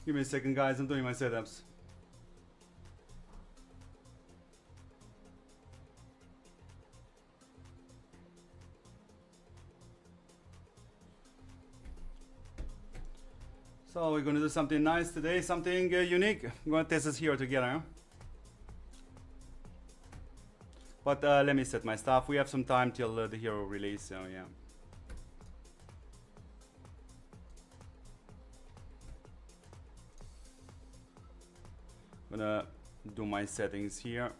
Give me a second, guys. I'm doing my setups. So we're gonna do something nice today, something unique. We're gonna test this hero together. Huh? But let me set my stuff. We have some time till the hero release, so yeah. Gonna do my settings here.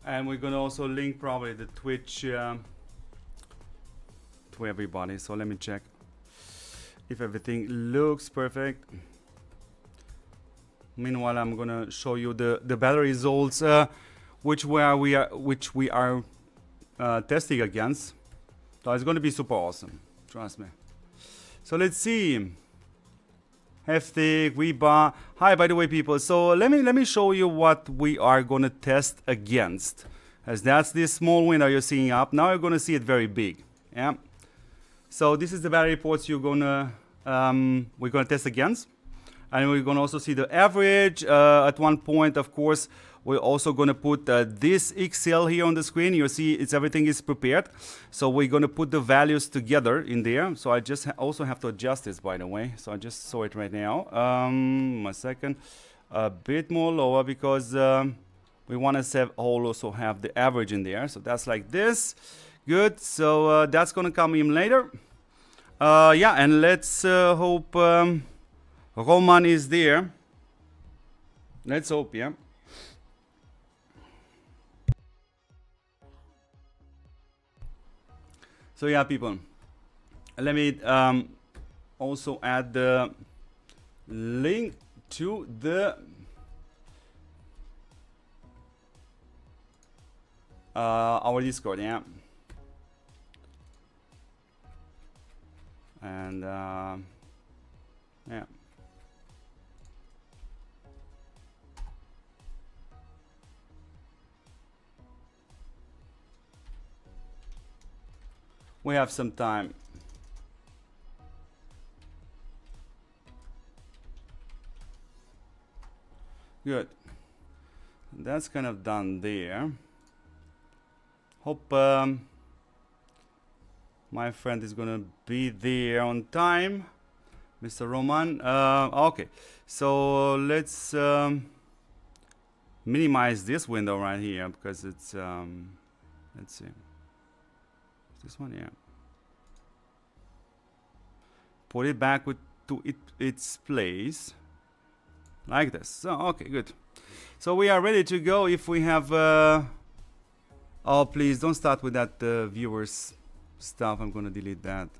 And we're gonna also link probably the Twitch to everybody. So let me check if everything looks perfect. Meanwhile, I'm gonna show you the battery results, which we are testing against. So it's gonna be super awesome, trust me. So let's see. Heftig, Weeba. Hi, by the way, people. So let me show you what we are gonna test against. As that's this small window you're seeing up. Now you're gonna see it very big. Yeah. So this is the battery reports we're gonna test against, and we're gonna also see the average. At one point, of course, we're also gonna put this Excel here on the screen. You'll see everything is prepared. So we're gonna put the values together in there. So I just also have to adjust this, by the way. So I just saw it right now. A second, a bit more lower because we want to also have the average in there. So that's like this. Good. So that's gonna come in later. Yeah, and let's hope Roman is there. Let's hope, yeah. So yeah, people, let me also add the link to the our Discord, yeah. And yeah. We have some time. Good. That's kind of done there. Hope my friend is gonna be there on time, Mr. Roman. Okay, so let's minimize this window right here because it's let's see. This one, yeah. Put it back to its place, like this. So okay, good. So we are ready to go. If we have, oh please don't start with that viewers stuff. I'm gonna delete that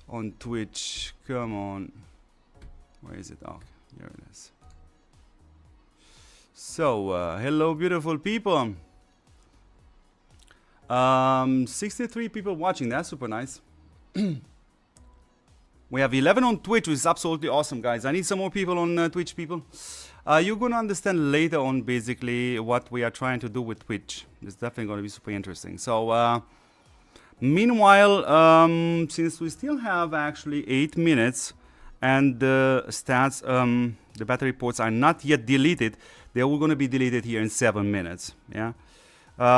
on Twitch. Come on, where is it? Oh, here it is. So hello, beautiful people. 63 people watching. That's super nice. We have 11 on Twitch, which is absolutely awesome, guys. I need some more people on Twitch, people. You're gonna understand later on basically what we are trying to do with Twitch. It's definitely gonna be super interesting. So meanwhile, since we still have actually 8 minutes and the stats, the battery reports are not yet deleted, they are gonna be deleted here in 7 minutes. Yeah.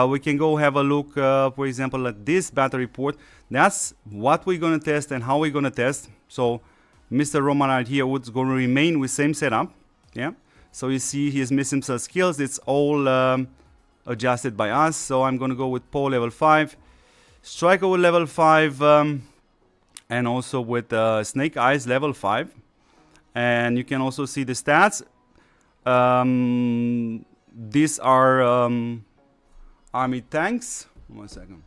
We can go have a look, for example, at this battery report. That's what we're going to test and how we're going to test. So Mr. Roman right here is going to remain with same setup. Yeah. So you see he's missing some skills. It's all adjusted by us. So I'm going to go with Paul level 5. Striker with level 5, and also with Snake Eyes level 5. And you can also see the stats. These are army tanks. 1 second.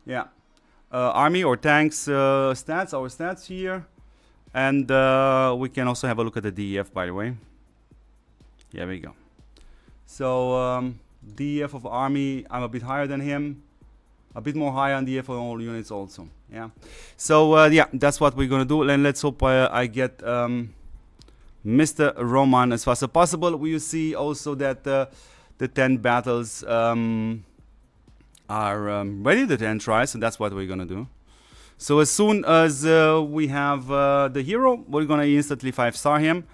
Yeah. Army or tanks stats, our stats here. And we can also have a look at the DEF, by the way. Here we go. So DEF of army, I'm a bit higher than him. A bit more higher on DEF on all units also. Yeah. So yeah, that's what we're gonna do. And let's hope I get Mr. Roman as fast as possible. We see also that the 10 battles are ready, the 10 tries, and that's what we're gonna do. So as soon as we have the hero, we're gonna instantly 5-star him.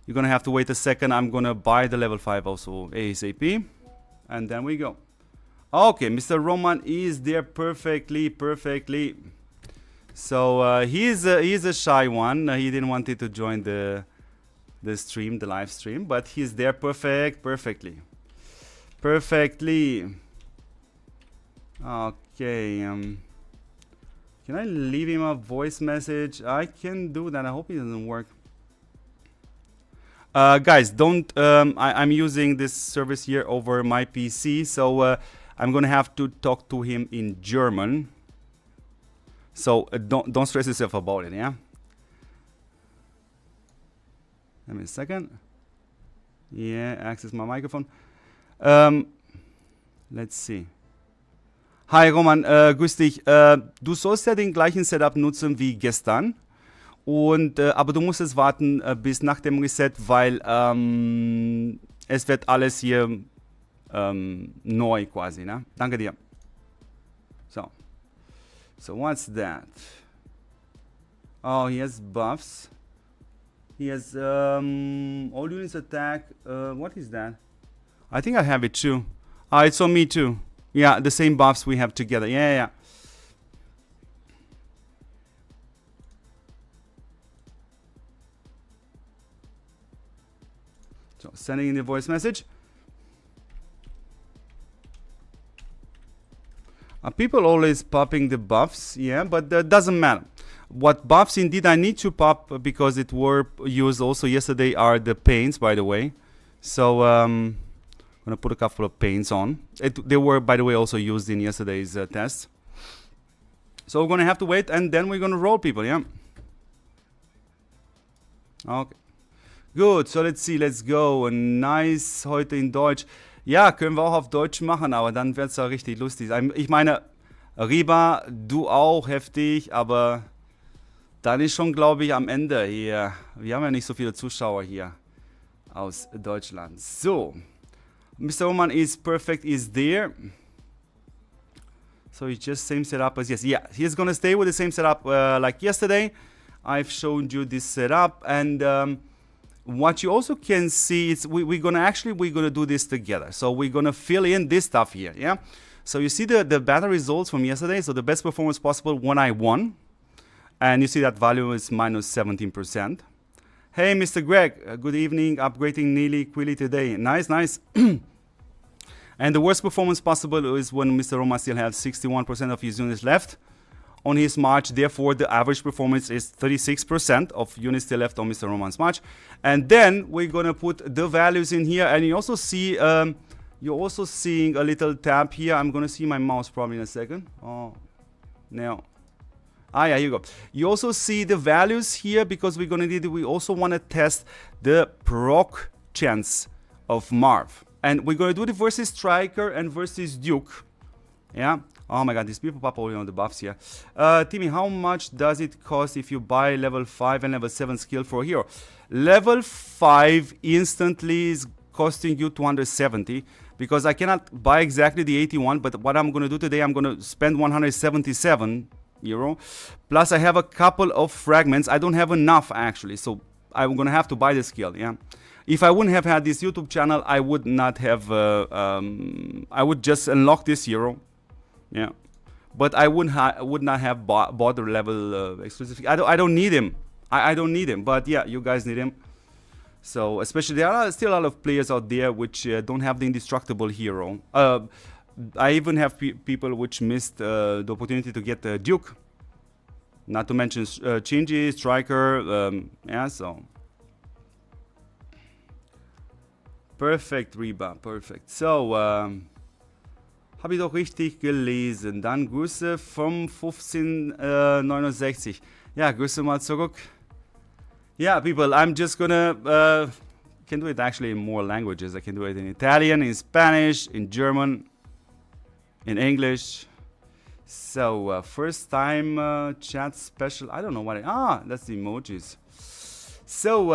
You're gonna have to wait a second. I'm gonna buy the level 5 also ASAP, and then we go. Okay, Mr. Roman is there perfectly. So he's a shy one. He didn't want it to join the stream, the live stream, but he's there perfectly. Okay. Can I leave him a voice message? I can do that. I hope it doesn't work. Guys, don't. I'm using this service here over my PC, so I'm gonna have to talk to him in German. So don't stress yourself about it. Yeah. Give me a second. Yeah, access my microphone. Let's see. Hi Roman, grüß dich. Du sollst ja den gleichen Setup nutzen wie gestern. Und, aber du musst es warten bis nach dem Reset, weil es wird alles hier neu quasi. Ne? Danke dir. So what's that? Oh, he has buffs. He has all units attack. What is that? I think I have it too. It's on me too. Yeah, the same buffs we have together. Yeah. So sending in the voice message. People always popping the buffs, yeah, but that doesn't matter. What buffs indeed I need to pop because it were used also yesterday are the paints, by the way. So I'm gonna put a couple of paints on. They were, by the way, also used in yesterday's test. So we're gonna have to wait, and then we're gonna roll people, yeah. Okay. Gut, so let's see, let's go. Nice, heute in Deutsch. Ja, können wir auch auf Deutsch machen, aber dann wird es ja richtig lustig. Ich meine, Riba, du auch, heftig, aber dann ist schon, glaube ich, am Ende hier. Wir haben ja nicht so viele Zuschauer hier aus Deutschland. So, Mr. Roman is perfect, is there. So it's just same setup as yes. Yeah, he's gonna stay with the same setup like yesterday. I've shown you this setup, and what you also can see is we're gonna do this together. So we're gonna fill in this stuff here, yeah. So you see the battle results from yesterday. So the best performance possible when I won, and you see that value is minus 17%. Hey, Mr. Greg, good evening. Upgrading nearly quickly today. Nice. And the worst performance possible is when Mr. Roma still has 61% of his units left on his march. Therefore, the average performance is 36% of units still left on Mr. Roman's march. And then we're gonna put the values in here, and you also see you're also seeing a little tab here. I'm gonna see my mouse probably in a second. Oh, no. Yeah, here you go. You also see the values here because we're gonna need. We also want to test the proc chance of Marv, and we're gonna do it versus Striker and versus Duke. Yeah. Oh my God, these people pop only on the buffs here. Timmy, how much does it cost if you buy level 5 and level 7 skill for a hero? Level 5 instantly is costing you 270 because I cannot buy exactly the 81, but what I'm going to do today, I'm going to spend 177 euro. Plus I have a couple of fragments. I don't have enough actually, so I'm going to have to buy the skill, yeah. If I wouldn't have had this YouTube channel, I would not have, I would just unlock this hero. Yeah, but I would not have bought the level exclusive. I don't need him. I don't need him. But yeah, you guys need him. So especially there are still a lot of players out there which don't have the indestructible hero. I even have people which missed the opportunity to get the Duke. Not to mention Shinji, Striker, yeah, so. Perfekt, Reba, perfekt. So, habe ich doch richtig gelesen. Dann Grüße vom 1569. Ja, Grüße mal zurück. Yeah, people, I'm just gonna, can do it actually in more languages. I can do it in Italian, in Spanish, in German, in English. So, first time chat special. I don't know what it, that's the emojis. So,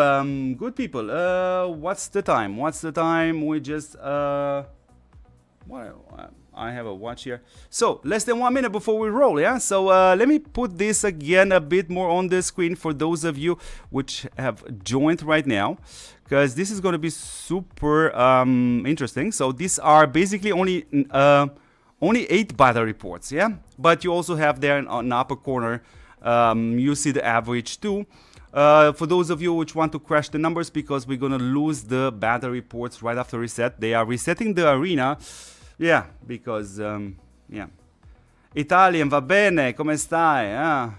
good people, what's the time? What's the time? We just, I have a watch here. So, less than 1 minute before we roll, yeah? So, let me put this again a bit more on the screen for those of you which have joined right now, because this is going to be super interesting. So, these are basically only 8 battle reports, yeah? But you also have there on the upper corner, you see the average too. For those of you which want to crash the numbers, because we're going to lose the battle reports right after reset. They are resetting the arena. Yeah, because, yeah. Italian, va bene, come stai?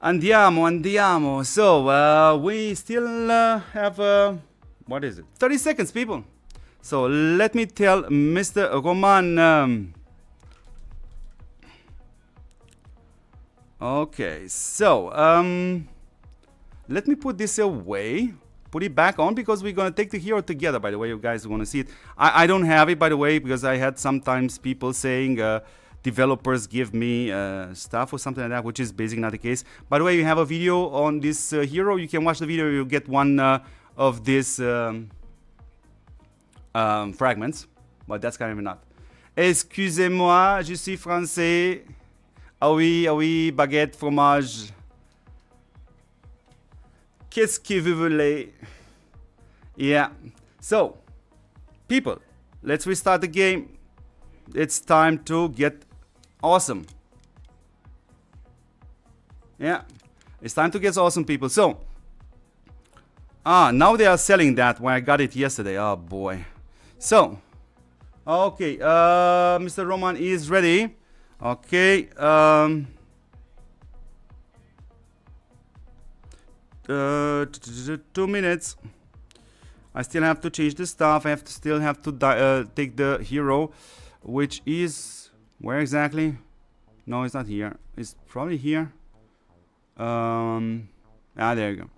Andiamo. So, we still have, what is it? 30 seconds, people. So, let me tell Mr. Roman. Okay, so, let me put this away. Put it back on, because we're going to take the hero together, by the way. You guys want to see it. I don't have it, by the way, because I had sometimes people saying developers give me stuff or something like that, which is basically not the case. By the way, you have a video on this hero. You can watch the video. You'll get one of these fragments, but that's kind of not. Excusez-moi, je suis français. Ah oui, baguette, fromage. Qu'est-ce que vous voulez? Yeah. So, people, let's restart the game. It's time to get awesome. Yeah. It's time to get awesome, people. So, now they are selling that when I got it yesterday. Oh, boy. So, okay. Mr. Roman is ready. Okay. 2 minutes. I still have to change the stuff. I still have to take the hero, which is where exactly? No, it's not here. It's probably here. There you go.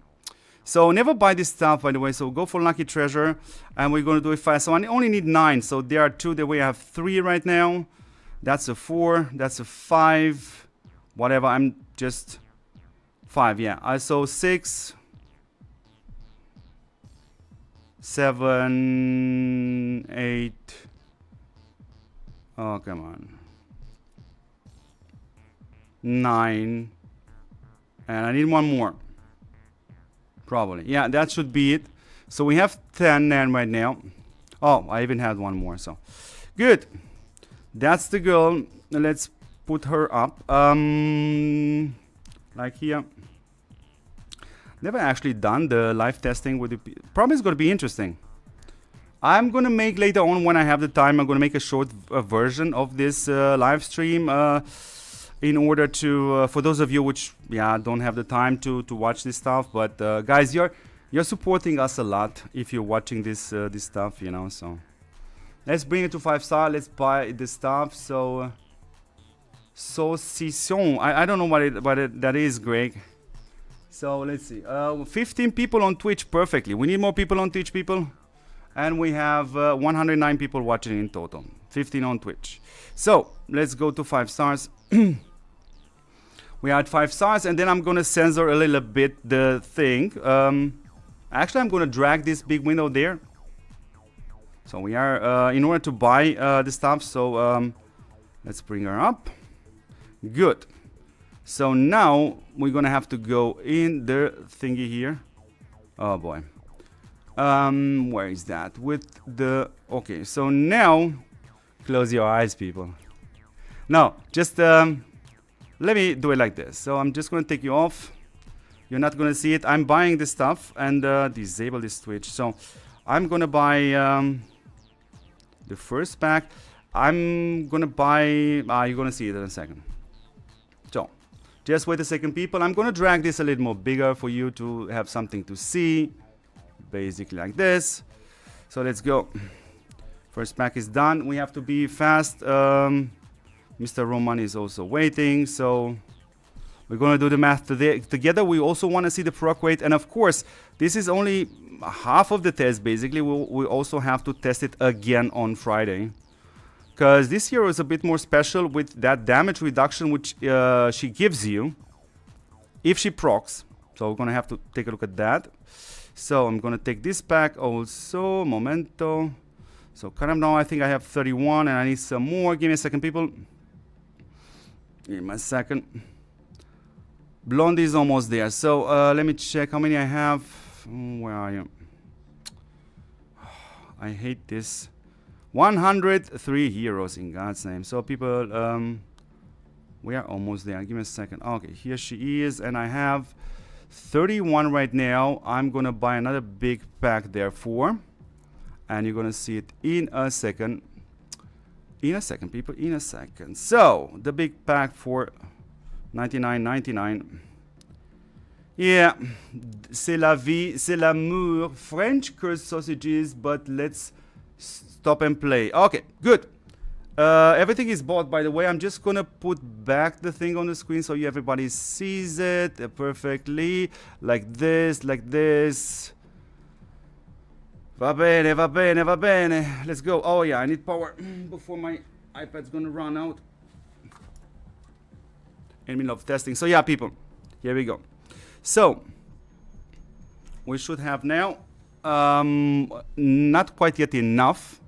So never buy this stuff, by the way. So go for lucky treasure, and we're gonna do it fast. So I only need 9. So there are 2. There we have 3 right now. That's a 4. That's a 5. Whatever. I'm just 5, yeah. So 6, 7, 8. Oh, come on. 9. And I need one more. Probably. Yeah, that should be it. So we have 10 right now. Oh, I even had one more. So good. That's the girl. Let's put her up. Like here. Never actually done the live testing with the probably it's going to be interesting. I'm going to make later on, when I have the time, I'm going to make a short version of this live stream in order to for those of you which don't have the time to watch this stuff. But guys, you're supporting us a lot if you're watching this this stuff, you know. So let's bring it to 5-star. Let's buy the stuff. So saucisson. I don't know what that is, Greg. So let's see. 15 people on Twitch, perfectly. We need more people on Twitch, people. And we have 109 people watching in total. 15 on Twitch. So let's go to 5 stars. We had 5 stars, and then I'm going to censor a little bit the thing. Actually, I'm going to drag this big window there. So we are, in order to buy the stuff. So let's bring her up. Good. So now we're gonna have to go in the thingy here. Oh boy. Where is that? With the okay. So now close your eyes, people. No, just let me do it like this. So I'm just gonna take you off. You're not gonna see it. I'm buying this stuff and disable this Twitch. So I'm gonna buy the first pack. I'm gonna buy, you're gonna see it in a second. So, just wait a second, people. I'm gonna drag this a little more bigger for you to have something to see. Basically like this. So let's go. First pack is done. We have to be fast. Mr. Roman is also waiting, so we're gonna do the math together. We also want to see the proc rate, and of course, this is only half of the test. Basically, we also have to test it again on Friday, because this hero is a bit more special with that damage reduction which she gives you if she procs. So we're gonna have to take a look at that. So I'm gonna take this pack also. Momento. So kind of now I think I have 31 and I need some more. Give me a second, people. Give me a second. Blondie is almost there. So let me check how many I have. Where are you? I hate this. 103 heroes in God's name. So people, we are almost there. Give me a second. Okay, here she is, and I have 31 right now. I'm gonna buy another big pack therefore, and you're gonna see it in a second. In a second, people, in a second. So the big pack for 99.99. Yeah, c'est la vie, c'est l'amour. French cursed sausages, but let's stop and play. Okay, good. Everything is bought, by the way. I'm just gonna put back the thing on the screen so everybody sees it perfectly. Like this, like this. Va bene, va bene, va bene. Let's go. Oh yeah, I need power before my iPad's gonna run out. In the middle of testing. So yeah, people, here we go. So we should have now not quite yet enough.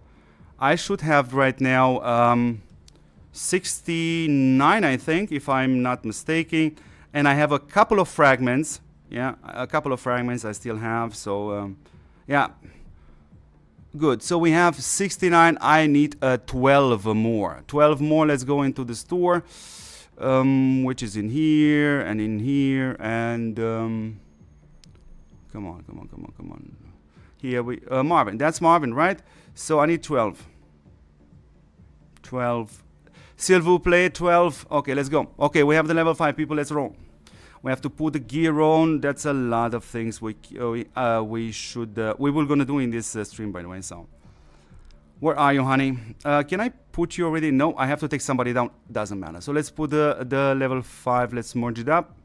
I should have right now 69, I think, if I'm not mistaken, and I have a couple of fragments. Yeah, a couple of fragments I still have. So yeah, good. So we have 69. I need 12 more. 12 more. Let's go into the store. Which is in here and in here and come on, come on, come on, come on. Here we Marvin. That's Marvin, right? So I need 12. 12. S'il vous plaît, 12. Okay, let's go. Okay, we have the level 5 people. Let's roll. We have to put the gear on. That's a lot of things we were gonna do in this stream, by the way. So. Where are you, honey? Can I put you already? No, I have to take somebody down. Doesn't matter. So let's put the level 5. Let's merge it up.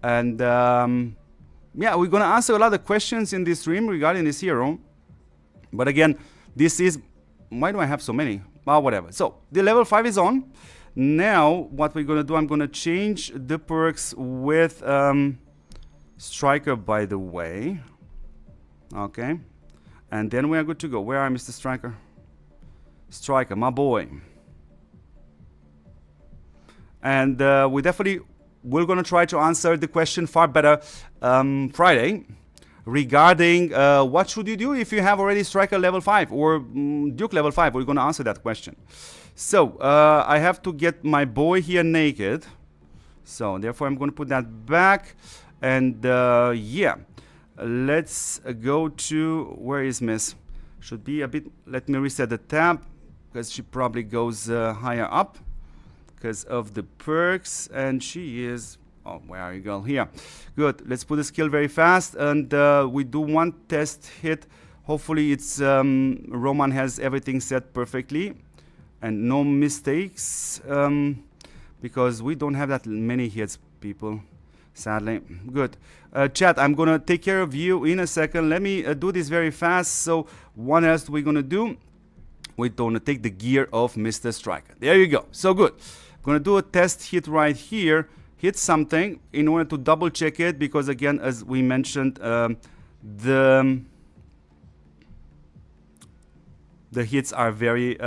And yeah, we're going to answer a lot of questions in this stream regarding this hero. But again, this is... Why do I have so many? Well, whatever. So the level 5 is on. Now, what we're going to do, I'm going to change the perks with Striker, by the way. Okay. And then we are good to go. Where are Mr. Striker? Striker, my boy. And we're going to try to answer the question far better Friday regarding what should you do if you have already Striker level 5 or Duke level 5. We're going to answer that question. So I have to get my boy here naked. So therefore I'm going to put that back. And yeah, let's go to, where is Miss? Should be a bit, let me reset the tab, because she probably goes higher up because of the perks, and she is, oh, where are you, girl? Here. Good. Let's put the skill very fast, and we do one test hit. Hopefully it's Roman has everything set perfectly and no mistakes, because we don't have that many hits, people, sadly. Good. Chat, I'm gonna take care of you in a second. Let me do this very fast. So what else we're gonna do? We're gonna take the gear of Mr. Striker. There you go. So good. Gonna do a test hit right here. Hit something in order to double check it, because again, as we mentioned, the hits are very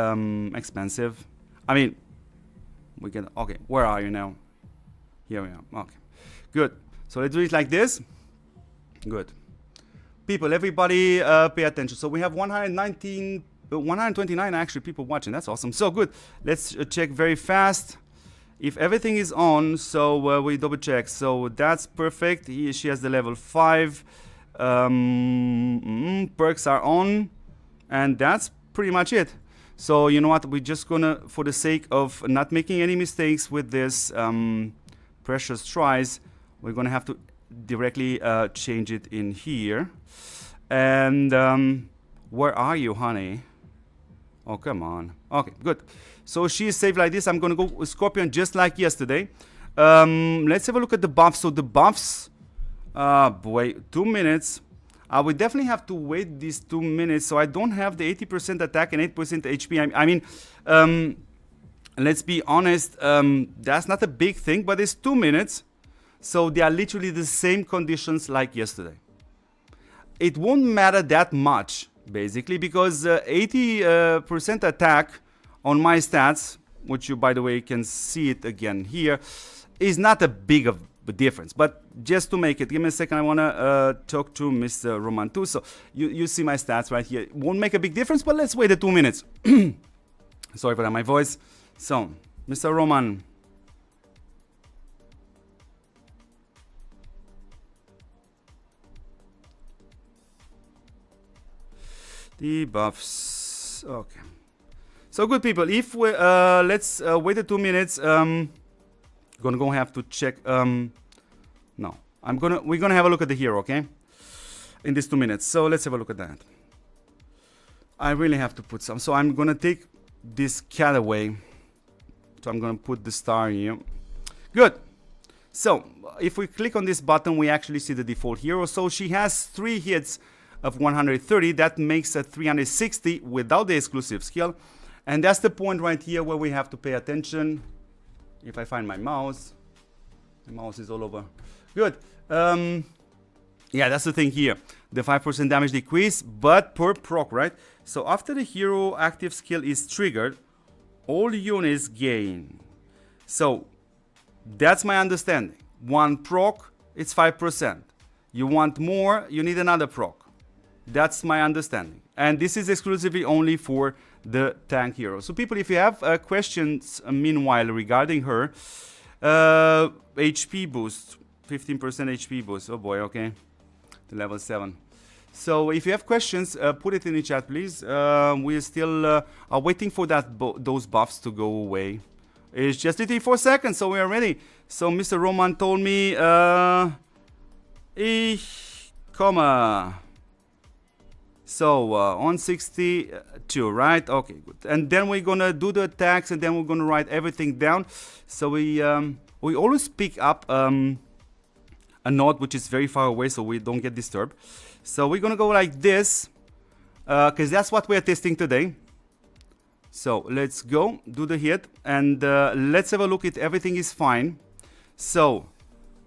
expensive. I mean, we can, okay, where are you now? Here we are. Okay, good. So let's do it like this. Good. People, everybody pay attention. So we have 129 actually people watching. That's awesome. So good. Let's check very fast if everything is on. So we double check. So that's perfect. She has the level 5. Perks are on. And that's pretty much it. So you know what, we're just gonna, for the sake of not making any mistakes with this precious tries, we're gonna have to directly change it in here. And where are you, honey? Oh, come on. Okay, good. So she is saved like this. I'm gonna go with Scorpion just like yesterday. Let's have a look at the buffs. So the buffs, boy, 2 minutes. I would definitely have to wait these 2 minutes, so I don't have the 80% attack and 8% HP. I mean, let's be honest, that's not a big thing, but it's 2 minutes, so they are literally the same conditions like yesterday. It won't matter that much, basically, because 80% attack on my stats, which you, by the way, can see it again here, is not a big of a difference. But just to make it, give me a second, I want to talk to Mr. Roman too. So you see my stats right here. It won't make a big difference, but let's wait the 2 minutes. Sorry for that, my voice. So, Mr. Roman. Debuffs. Okay. So good people, if we let's wait the 2 minutes. Gonna go have to check. No, we're gonna have a look at the hero, okay? In these 2 minutes. So let's have a look at that. I really have to put some. So I'm gonna take this cat away. So I'm gonna put the star here. Good. So if we click on this button, we actually see the default hero. So she has 3 hits of 130. That makes a 360 without the exclusive skill. And that's the point right here where we have to pay attention. If I find my mouse is all over. Good. Yeah, that's the thing here. The 5% damage decrease, but per proc, right? So after the hero active skill is triggered, all units gain. So that's my understanding. 1 proc, it's 5%. You want more, you need another proc. That's my understanding. And this is exclusively only for the tank hero. So people, if you have questions meanwhile regarding her, HP boost, 15% HP boost. Oh boy, okay, to level 7. So if you have questions, put it in the chat, please. We still are waiting for those buffs to go away. It's just 34 seconds, so we are ready. So Mr. Roman told me, ich komme. So on 62, right? Okay, good. And then we're gonna do the attacks, and then we're gonna write everything down. So we always pick up a node which is very far away, so we don't get disturbed. So we're gonna go like this, because that's what we're testing today. So let's go do the hit, and let's have a look if everything is fine. So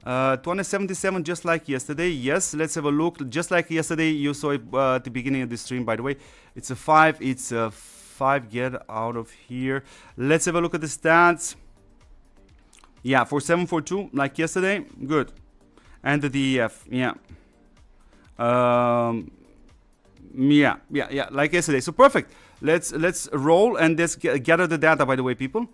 277 just like yesterday. Yes, let's have a look. Just like yesterday, you saw it at the beginning of the stream, by the way. It's a 5. It's a 5. Get out of here. Let's have a look at the stats. Yeah, for 742 like yesterday. Good. And the DEF. Yeah. Yeah, like yesterday. So perfect. Let's roll and let's gather the data, by the way, people.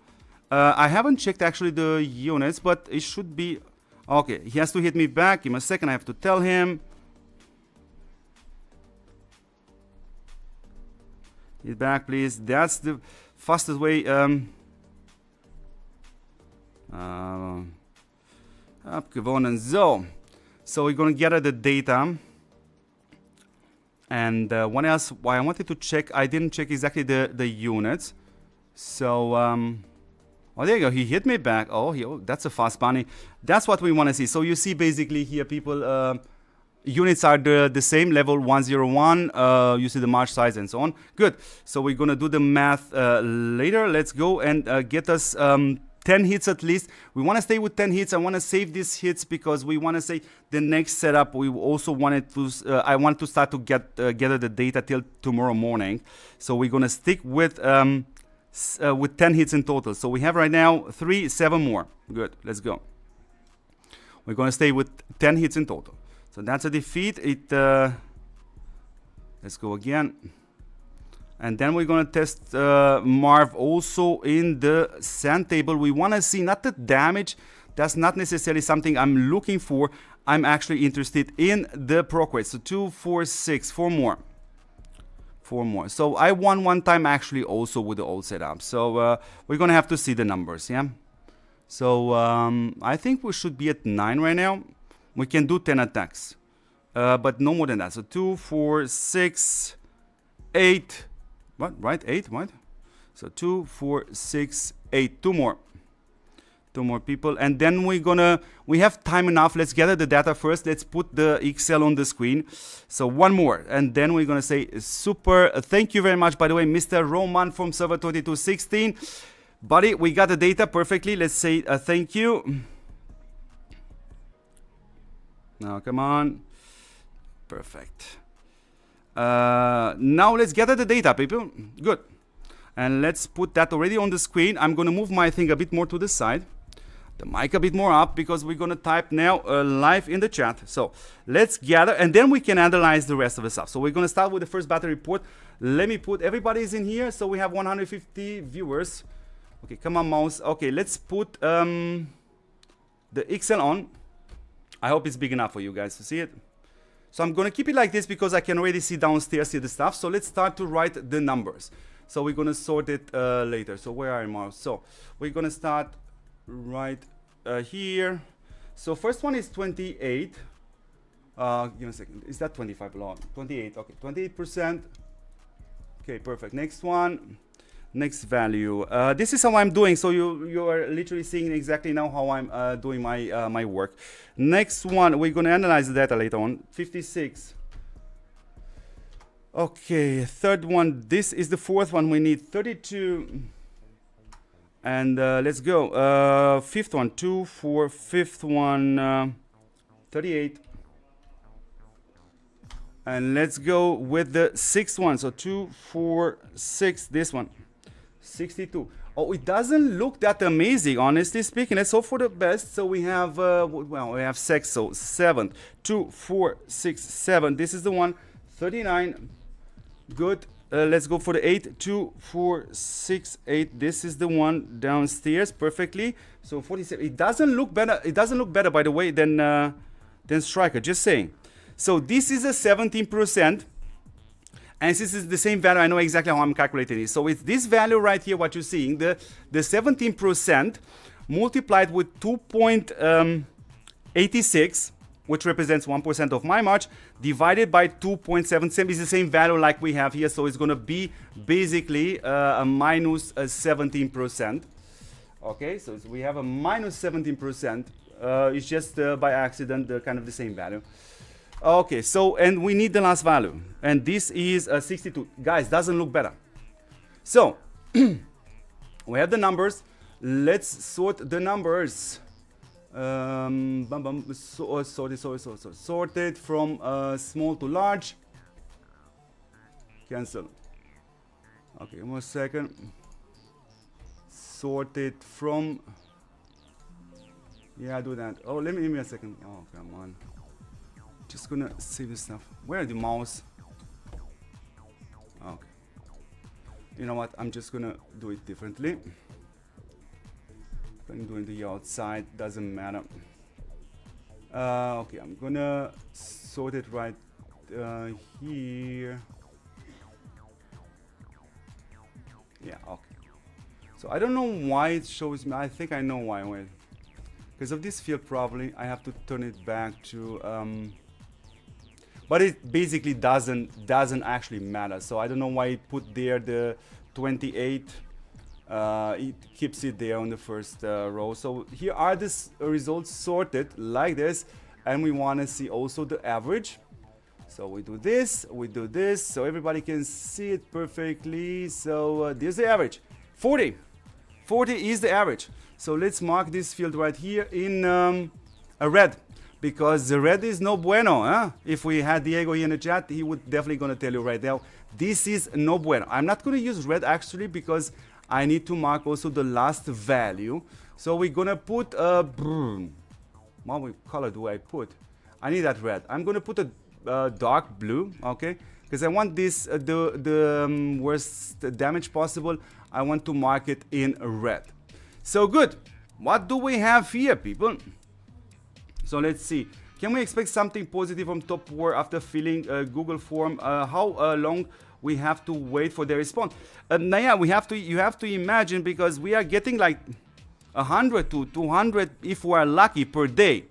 I haven't checked actually the units, but it should be okay. He has to hit me back. Give me a second, I have to tell him. Hit back, please. That's the fastest way. Abgewonnen. So we're gonna gather the data. And what else? Why I wanted to check. I didn't check exactly the units. So oh, there you go. He hit me back. Oh, that's a fast bunny. That's what we want to see. So you see basically here, people, units are the same, level 101. You see the march size and so on. Good. So we're going to do the math later. Let's go and get us 10 hits at least. We want to stay with 10 hits. I want to save these hits because we want to say the next setup. We also wanted to, I want to start to gather the data till tomorrow morning. So we're going to stick with 10 hits in total. So we have right now 7 more. Good, let's go. We're going to stay with 10 hits in total. So that's a defeat. Let's go again. And then we're going to test Marv also in the sand table. We want to see not the damage. That's not necessarily something I'm looking for. I'm actually interested in the proc rate. So 2, 4, 6, 4 more. 4 more. So I won one time actually also with the old setup. So we're gonna have to see the numbers, yeah. So I think we should be at 9 right now. We can do 10 attacks, but no more than that. So 2, 4, 6, 8. What? Right? 8. What? So 2, 4, 6, 8. 2 more. 2 more people, and then we have time enough. Let's gather the data first. Let's put the Excel on the screen. So 1 more, and then we're gonna say super. Thank you very much, by the way, Mr. Roman from server 2216. Buddy, we got the data perfectly. Let's say thank you. Now, come on. Perfect. Now let's gather the data, people. Good. And let's put that already on the screen. I'm gonna move my thing a bit more to the side. The mic a bit more up because we're gonna type now live in the chat. So let's gather, and then we can analyze the rest of the stuff. So we're gonna start with the first battle report. Let me put everybody's in here. So we have 150 viewers. Okay, come on, mouse. Okay, let's put the Excel on. I hope it's big enough for you guys to see it. So I'm gonna keep it like this because I can already see downstairs see the stuff. So let's start to write the numbers. So we're gonna sort it later. So where are you, mouse? So we're gonna start right here. So first one is 28. Give me a second. Is that 25 long? 28. Okay, 28%. Okay, perfect. Next one. Next value. This is how I'm doing. So you are literally seeing exactly now how I'm doing my my work. Next one, we're gonna analyze the data later on. 56. Okay, third one. This is the fourth one. We need 32. And let's go. Fifth one, 2, 4. Fifth one, 38. And let's go with the sixth one. So 2, 4, 6. This one, 62. Oh, it doesn't look that amazing, honestly speaking. Let's hope for the best. So we have, well, we have 6. So 7, 2, 4, 6, 7. This is the one, 39. Good. Let's go for the 8, 2, 4, 6, 8. This is the one downstairs perfectly. So 47. It doesn't look better. It doesn't look better, by the way, than Striker. Just saying. So this is a 17%, and this is the same value. I know exactly how I'm calculating it. So it's this value right here. What you're seeing, the 17% multiplied with 2.86. Which represents 1% of my march, divided by 2.77 is the same value like we have here. So it's going to be basically a minus 17%. Okay, so we have a minus 17%. It's just by accident kind of the same value. Okay, so and we need the last value, and this is 62. Guys, doesn't look better. So we have the numbers. Let's sort the numbers. Sorted from small to large. Cancel. Okay, 1 second. Sorted from. Yeah, do that. Oh, give me a second. Oh, come on. Just gonna save this stuff. Where are the mouse? Okay. You know what? I'm just gonna do it differently. I'm doing the outside, doesn't matter. Okay, I'm gonna sort it right here. Yeah, okay. So I don't know why it shows me. I think I know why. Wait, because of this field probably I have to turn it back to. But it basically doesn't actually matter. So I don't know why it put there the 28. It keeps it there on the first row. So here are the results sorted like this, and we want to see also the average. So we do this, so everybody can see it perfectly. So there's the average, 40 is the average. So let's mark this field right here in a red, because the red is no bueno, huh? If we had Diego here in the chat, he would definitely gonna tell you right now, this is no bueno. I'm not gonna use red actually, because I need to mark also the last value. So we're gonna put what color do I put? I need that red. I'm gonna put a dark blue, okay? Because I want this the worst damage possible. I want to mark it in red. So good. What do we have here, people? So let's see. Can we expect something positive from top war after filling Google form? How long we have to wait for the response? Now, yeah, you have to imagine, because we are getting like 100 to 200 if we are lucky per day,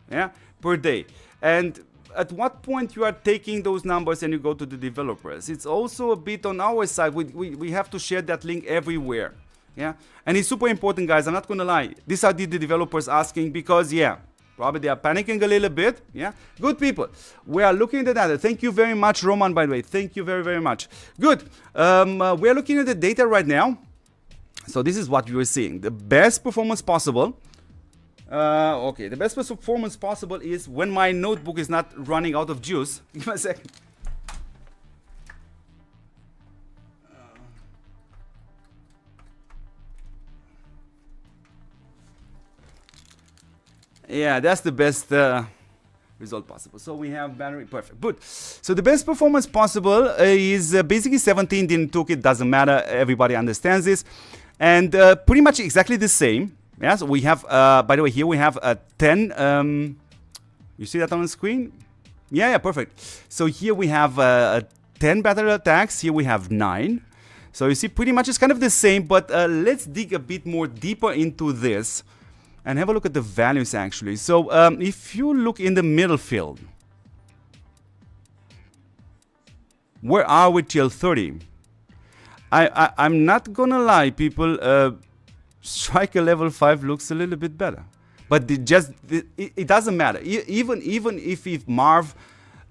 yeah, per day. And at what point you are taking those numbers and you go to the developers? It's also a bit on our side. We have to share that link everywhere, yeah. And it's super important, guys. I'm not gonna lie. These are the developers asking, because yeah, probably they are panicking a little bit, yeah. Good people. We are looking at the data. Thank you very much, Roman, by the way. Thank you very, very much. Good. We are looking at the data right now. So this is what you are seeing. The best performance possible. Okay, the best performance possible is when my notebook is not running out of juice. Give me a second. Yeah, that's the best result possible. So we have battery, perfect, good. So the best performance possible is basically 17. Didn't took it, doesn't matter. Everybody understands this, and pretty much exactly the same. Yeah, so we have, by the way, here we have a 10. You see that on the screen? Yeah, perfect. So here we have 10 battery attacks. Here we have 9. So you see, pretty much it's kind of the same, but let's dig a bit more deeper into this and have a look at the values actually. So if you look in the middle field, where are we till 30? I'm not gonna lie, people. Striker level 5 looks a little bit better, but it doesn't matter. Even if Marv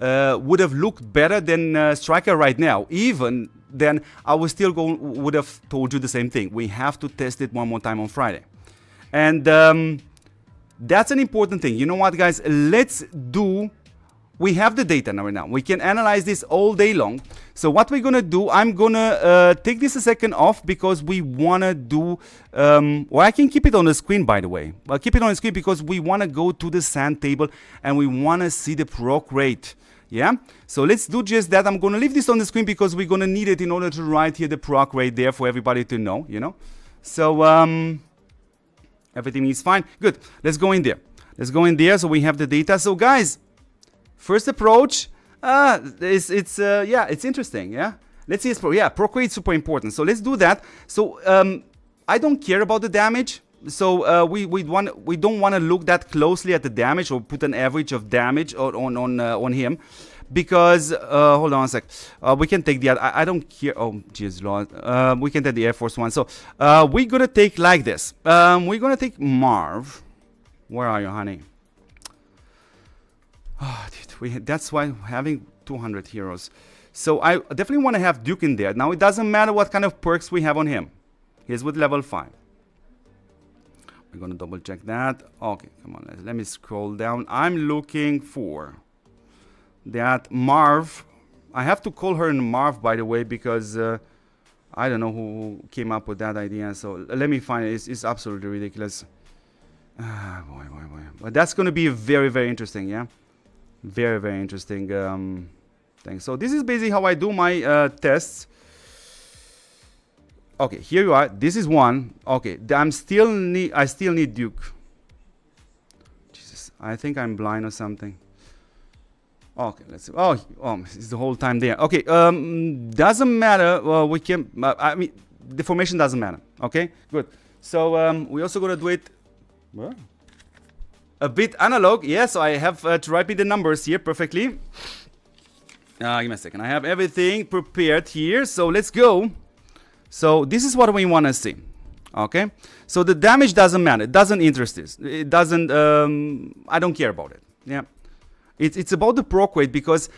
would have looked better than Striker right now, even then I would still would have told you the same thing. We have to test it one more time on Friday, and that's an important thing. You know what, guys? Let's do. We have the data now. Right now we can analyze this all day long. So what we're gonna do, I'm gonna take this a second off, because we wanna do, or I can keep it on the screen, by the way. I'll keep it on the screen because we wanna go to the sand table and we wanna see the proc rate. Yeah, so let's do just that. I'm gonna leave this on the screen because we're gonna need it in order to write here the proc rate there for everybody to know, you know. So everything is fine. Good, let's go in there. Let's go in there. So we have the data. So guys, first approach, it's interesting, yeah. Let's see, proc rate is super important. So let's do that. So I don't care about the damage. So we don't want to look that closely at the damage or put an average of damage on him, because hold on a sec. We can take the I don't care. Oh jeez, Lord. We can take the Air Force One. So we're gonna take like this. We're gonna take Marv. Where are you, honey? Oh, dude, that's why having 200 heroes. So I definitely want to have Duke in there. Now it doesn't matter what kind of perks we have on him. He's with level 5. We're going to double check that. Okay, come on. Let me scroll down. I'm looking for that Marv. I have to call her Marv, by the way, because I don't know who came up with that idea. So let me find it. It's absolutely ridiculous. Boy. But that's going to be very, very interesting, yeah? Very, very interesting thing. So this is basically how I do my tests. Okay, here you are. This is one. Okay, I still need Duke. Jesus, I think I'm blind or something. Okay, let's see. Oh, it's the whole time there. Okay, doesn't matter. We can. I mean, the formation doesn't matter. Okay, good. So we also gonna do it. Well, a bit analog. Yes, I have to write me the numbers here perfectly. Give me a second. I have everything prepared here. So let's go. So this is what we want to see. Okay. So the damage doesn't matter. It doesn't interest us. It doesn't. I don't care about it. Yeah. It's about the proc rate, because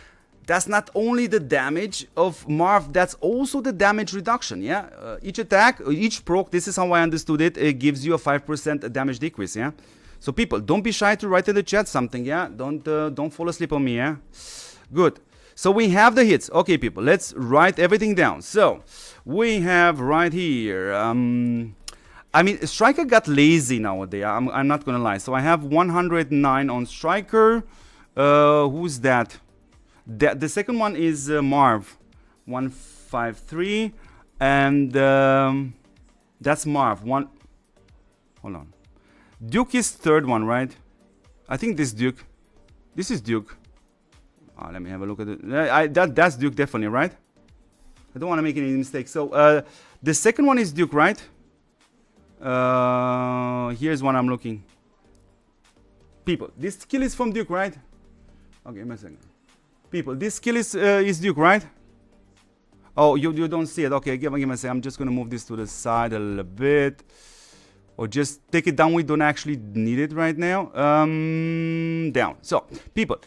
that's not only the damage of Marv. That's also the damage reduction. Yeah. Each attack, each proc. This is how I understood it. It gives you a 5% damage decrease. Yeah. So people, don't be shy to write in the chat something. Yeah. Don't fall asleep on me. Yeah. Good. So we have the hits. Okay, people, let's write everything down. So we have right here. I mean, Striker got lazy nowadays. I'm not gonna lie. So I have 109 on Striker. Who's that? The second one is Marv, 153, and that's Marv. Hold on. Duke is third one, right? I think this Duke. This is Duke. Let me have a look at it. That's Duke definitely, right? I don't want to make any mistakes. So the second one is Duke, right? Here's one I'm looking. People, this skill is from Duke, right? Okay, give me a second. People, this skill is Duke, right? Oh, you don't see it. Okay, give me a second. I'm just gonna move this to the side a little bit, or just take it down. We don't actually need it right now. Down. So, people,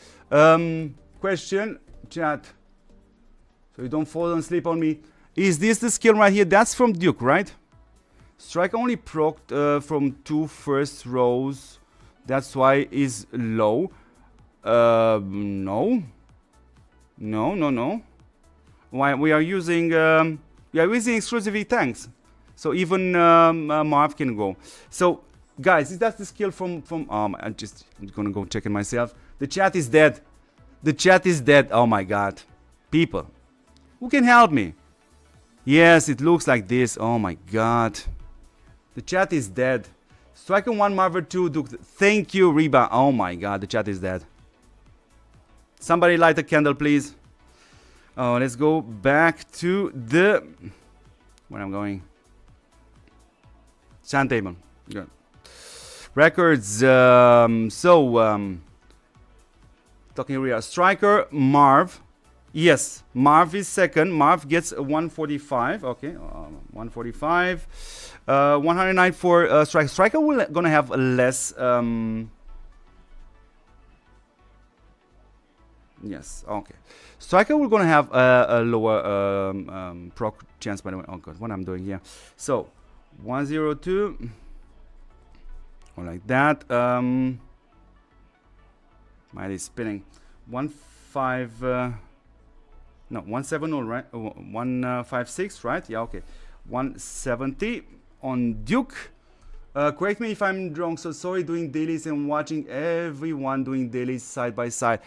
question, chat. So you don't fall asleep on me. Is this the skill right here? That's from Duke, right? Strike only proc from 2 first rows. That's why is low. No. Why we are using exclusively tanks, so even Marv can go. So guys, is that the skill from I'm gonna go check it myself. The chat is dead. The chat is dead. Oh my god, people, who can help me? Yes, it looks like this. Oh my god, the chat is dead. Striker 1, Marver 2, Duke. Thank you, Reba. Oh my god, the chat is dead. Somebody light a candle, please. Oh, let's go back to the where I'm going. Sand table. Good. Records. Talking area. Striker Marv. Yes, Marv is second. Marv gets 145. Okay, 145. 109 for Striker. Striker will gonna have less. Yes. Okay. Striker, we're gonna have a lower proc chance, by the way. Oh god, what I'm doing here. So 102, or like that. Mine is spinning. 170, right? 156, right? Yeah, okay. 170 on Duke. Correct me if I'm wrong. So sorry, doing dailies and watching everyone doing dailies side by side.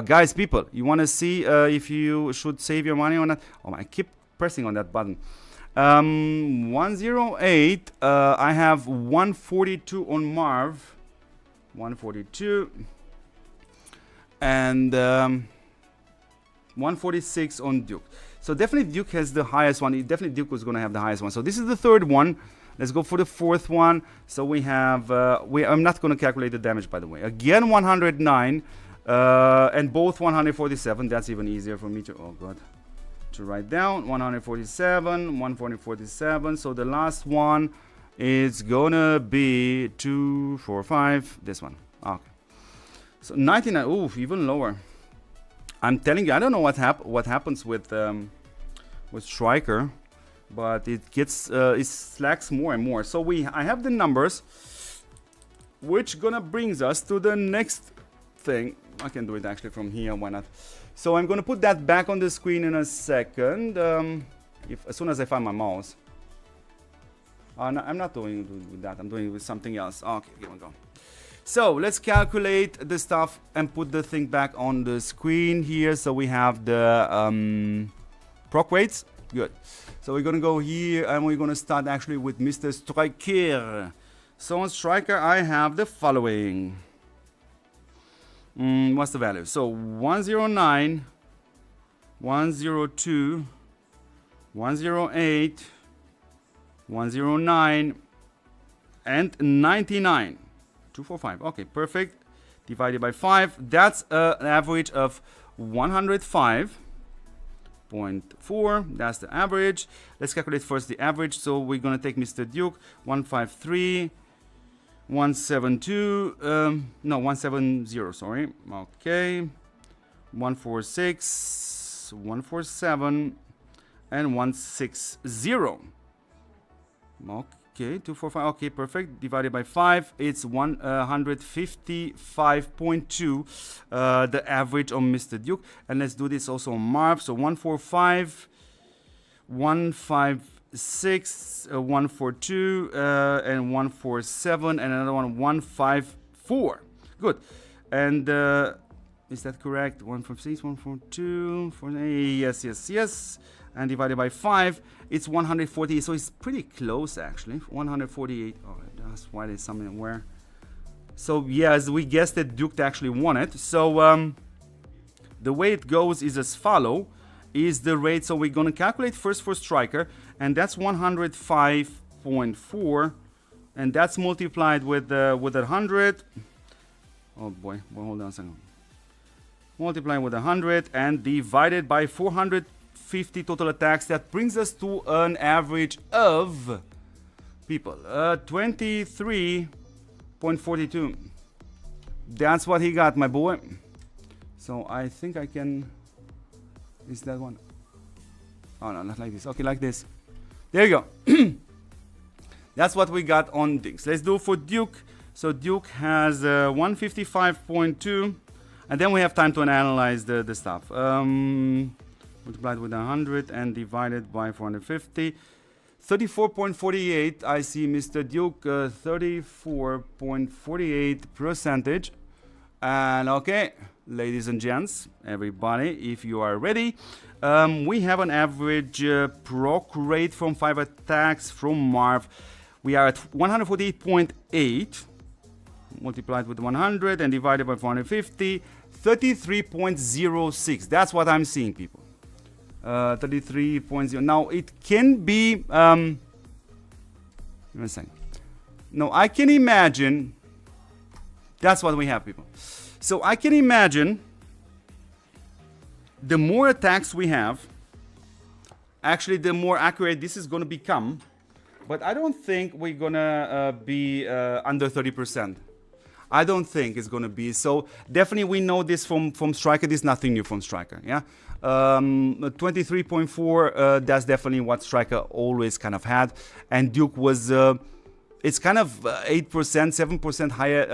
Guys, people, you want to see if you should save your money or not? Oh, I keep pressing on that button. 108. I have 142 on Marv. 142. And 146 on Duke. So definitely Duke has the highest one. Definitely Duke was going to have the highest one. So this is the third one. Let's go for the fourth one. So we have... I'm not going to calculate the damage, by the way. Again, 109. And both 147. That's even easier for me to... Oh, God. To write down. 147. 147. So the last one is going to be 245. This one. Okay. So 99. Ooh, even lower. I'm telling you, I don't know what happens with Striker, but it gets it slacks more and more. So I have the numbers, which gonna brings us to the next thing. I can do it actually from here. Why not? So I'm gonna put that back on the screen in a second. As soon as I find my mouse. No, I'm not doing with that. I'm doing it with something else. Okay, here we go. So let's calculate the stuff and put the thing back on the screen here. So we have the proc weights. Good. So we're going to go here and we're going to start actually with Mr. Striker. So on Striker, I have the following. What's the value? So 109, 102, 108, 109, and 99. 245. Okay, perfect. Divided by 5. That's an average of 105.4. That's the average. Let's calculate first the average. So we're going to take Mr. Duke. 153. 172. No, 170. Sorry. Okay. 146. 147. And 160. Okay, 245. Okay, perfect. Divided by 5, it's 155.2. The average on Mr. Duke. And let's do this also on Marv. So 145, 156, 142, and 147, and another one 154. Good. And is that correct? 156, 142, 48. Yes. And divided by 5, it's 148. So it's pretty close actually. 148. Oh, that's why there's somewhere So yes, we guessed that Duke actually won it. So the way it goes is as follow, is the rate. So we're gonna calculate first for striker, and that's 105.4, and that's multiplied with 100. Oh boy, well, hold on a second. Multiply with 100 and divided by 450 total attacks. That brings us to an average of people 23.42. That's what he got, my boy. So I think I can. Is that one? Oh no, not like this. Okay, like this. There you go. That's what we got on Dix. Let's do for Duke. So Duke has 155.2. And then we have time to analyze the stuff. Multiplied with 100 and divided by 450. 34.48. I see Mr. Duke, 34.48 percentage. And okay, ladies and gents, everybody, if you are ready, we have an average proc rate from 5 attacks from Marv. We are at 148.8. Multiplied with 100 and divided by 450. 33.06. That's what I'm seeing, people. 33.0. Now it can be. Give me a second. No, I can imagine. That's what we have, people. So I can imagine the more attacks we have, actually, the more accurate this is going to become. But I don't think we're going to be under 30%. I don't think it's going to be. So definitely we know this from Striker. This is nothing new from Striker. Yeah, 23.4. That's definitely what Striker always kind of had. And Duke was, it's kind of 8%, 7% higher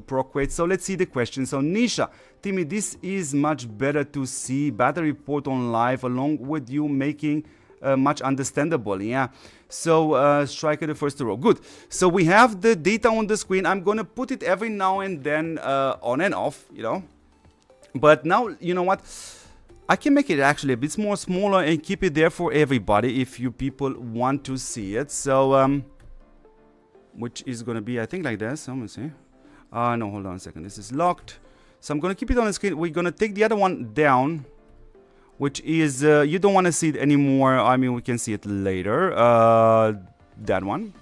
proc rate. So let's see the question. So Nisha, Timmy, this is much better to see battery report on live along with you making much understandable. Yeah. So Striker the first row. Good. So we have the data on the screen. I'm gonna put it every now and then on and off, you know. But now, you know what? I can make it actually a bit more smaller and keep it there for everybody if you people want to see it. So which is gonna be, I think, like this. Let me see. No, hold on a second. This is locked. So I'm gonna keep it on the screen. We're gonna take the other one down, which is, you don't want to see it anymore. I mean, we can see it later, that one.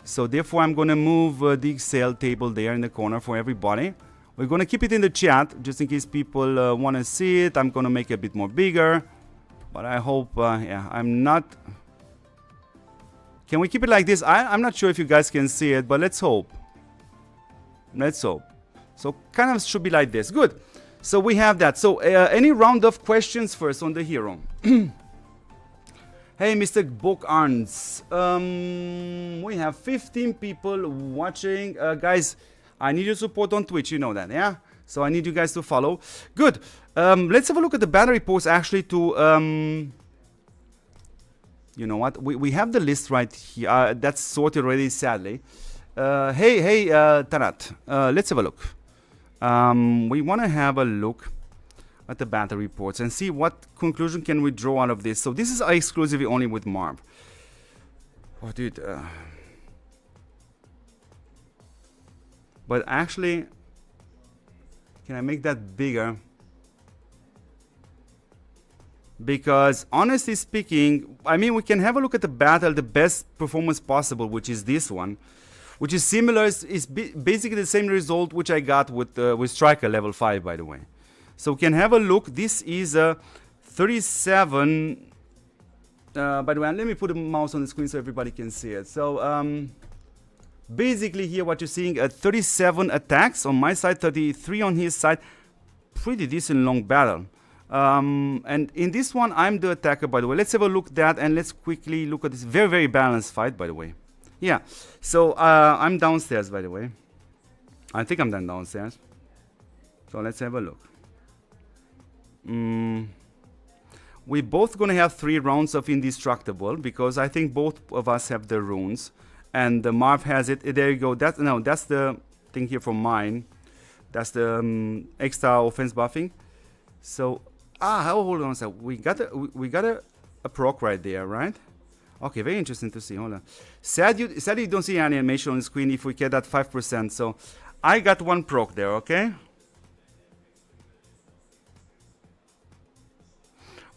So therefore, I'm going to move the Excel table there in the corner for everybody. We're going to keep it in the chat, just in case people want to see it. I'm going to make it a bit more bigger. But I hope, yeah, I'm not... Can we keep it like this? I'm not sure if you guys can see it, but let's hope. Let's hope. So kind of should be like this. Good. So we have that. So any round of questions first on the hero? Hey, Mr. Book Arns. We have 15 people watching. Guys, I need your support on Twitch. You know that, yeah? So I need you guys to follow. Good. Let's have a look at the battery reports actually to... you know what? We have the list right here. That's sorted already, sadly. Hey, Tarat. Let's have a look. We want to have a look at the battery reports and see what conclusion can we draw out of this. So this is exclusively only with Marv. Oh, dude. But actually, can I make that bigger? Because honestly speaking, I mean, we can have a look at the battle, the best performance possible, which is this one. Which is similar, is basically the same result which I got with Striker level 5, by the way. So we can have a look. This is a 37. By the way, let me put a mouse on the screen so everybody can see it. So basically here what you're seeing, 37 attacks on my side, 33 on his side. Pretty decent long battle. And in this one, I'm the attacker, by the way. Let's have a look at that and let's quickly look at this very, very balanced fight, by the way. Yeah, so I'm downstairs, by the way. I think I'm done downstairs. So let's have a look. We're both going to have 3 rounds of indestructible because I think both of us have the runes. And the Marv has it. There you go. That's the thing here from mine. That's the extra offense buffing. So, hold on a second. We got a proc right there, right? Okay, very interesting to see. Hold on. Sad you don't see any animation on the screen if we get that 5%. So I got one proc there, okay?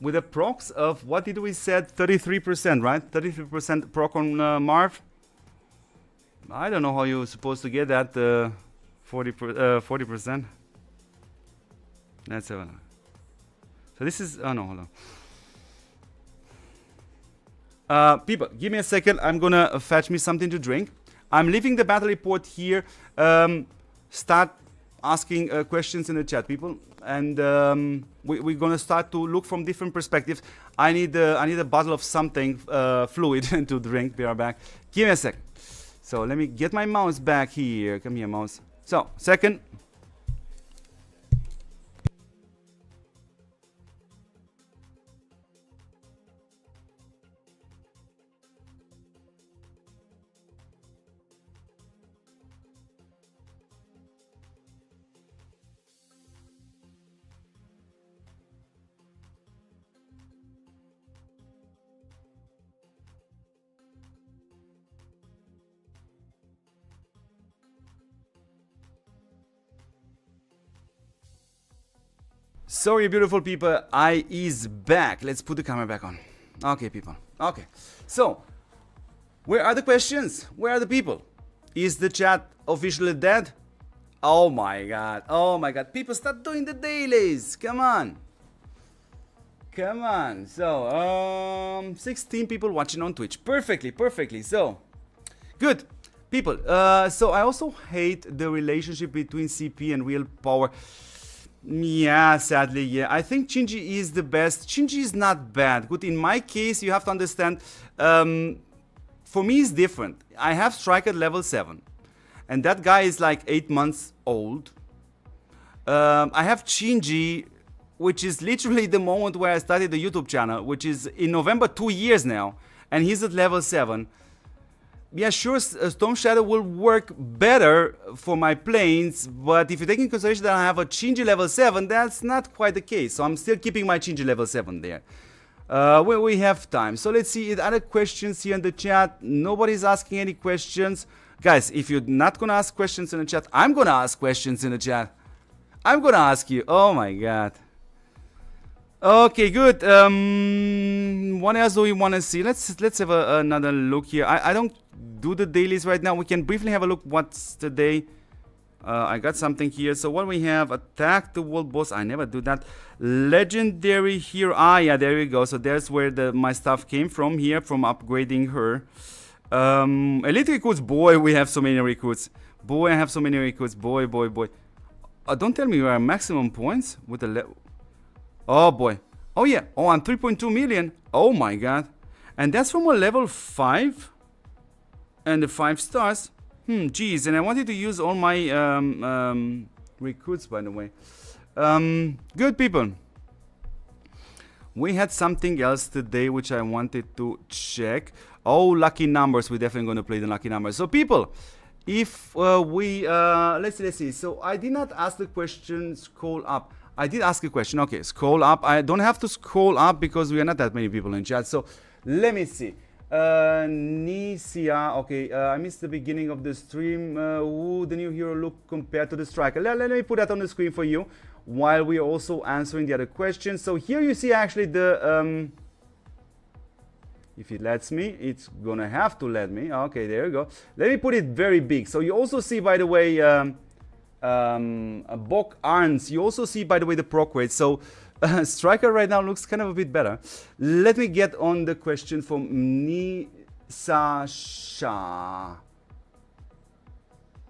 With the procs of, what did we said? 33%, right? 33% proc on Marv. I don't know how you're supposed to get that 40%. Let's have a look. So this is, oh no, hold on. People, give me a second. I'm gonna fetch me something to drink. I'm leaving the battle report here. Start asking questions in the chat, people, and we're gonna start to look from different perspectives. I need a bottle of something fluid to drink. Be right back. Give me a second. So let me get my mouse back here. Come here, mouse. So second. Sorry, beautiful people, I is back. Let's put the camera back on. Okay, people. Okay. So, where are the questions? Where are the people? Is the chat officially dead? Oh my god. Oh my god. People, start doing the dailies. Come on. Come on. So, 16 people watching on Twitch. Perfectly. So, good. People, so I also hate the relationship between CP and real power. Yeah, sadly, yeah. I think Shinji is the best. Shinji is not bad. Good, in my case, you have to understand, for me it's different. I have Strike at level 7. And that guy is like 8 months old. I have Shinji, which is literally the moment where I started the YouTube channel, which is in November, 2 years now. And he's at level 7. Yeah, sure, Storm Shadow will work better for my planes, but if you take in consideration that I have a Shinji level 7, that's not quite the case. So I'm still keeping my Shinji level 7 there. We have time. So let's see, other questions here in the chat. Nobody's asking any questions. Guys, if you're not going to ask questions in the chat, I'm going to ask questions in the chat. I'm going to ask you. Oh my god. Okay, good. What else do we want to see? Let's have another look here. I don't do the dailies right now. We can briefly have a look what's today. I got something here. So what we have, attack the world boss. I never do that. Legendary hero. Ah, yeah, there we go. So there's where my stuff came from here, from upgrading her. Elite recruits. Boy, we have so many recruits. Boy, I have so many recruits. Boy. Don't tell me you are maximum points with the oh boy. Oh yeah. Oh, I'm 3.2 million. Oh my god. And that's from a level 5. And the 5 stars. Geez. And I wanted to use all my recruits, by the way. Good people. We had something else today which I wanted to check. Oh, lucky numbers. We're definitely going to play the lucky numbers. So people, if let's see. So I did not ask the question scroll up. I did ask a question. Okay, scroll up. I don't have to scroll up because we are not that many people in chat. So let me see. Nisia, okay, I missed the beginning of the stream. Who the new hero look compared to the striker? Let me put that on the screen for you while we are also answering the other questions. So here you see actually the if it lets me, it's gonna have to let me. Okay, there you go. Let me put it very big. So you also see, by the way, Bok Arns. You also see, by the way, the proc rate. So Striker right now looks kind of a bit better. Let me get on the question from Nisasha.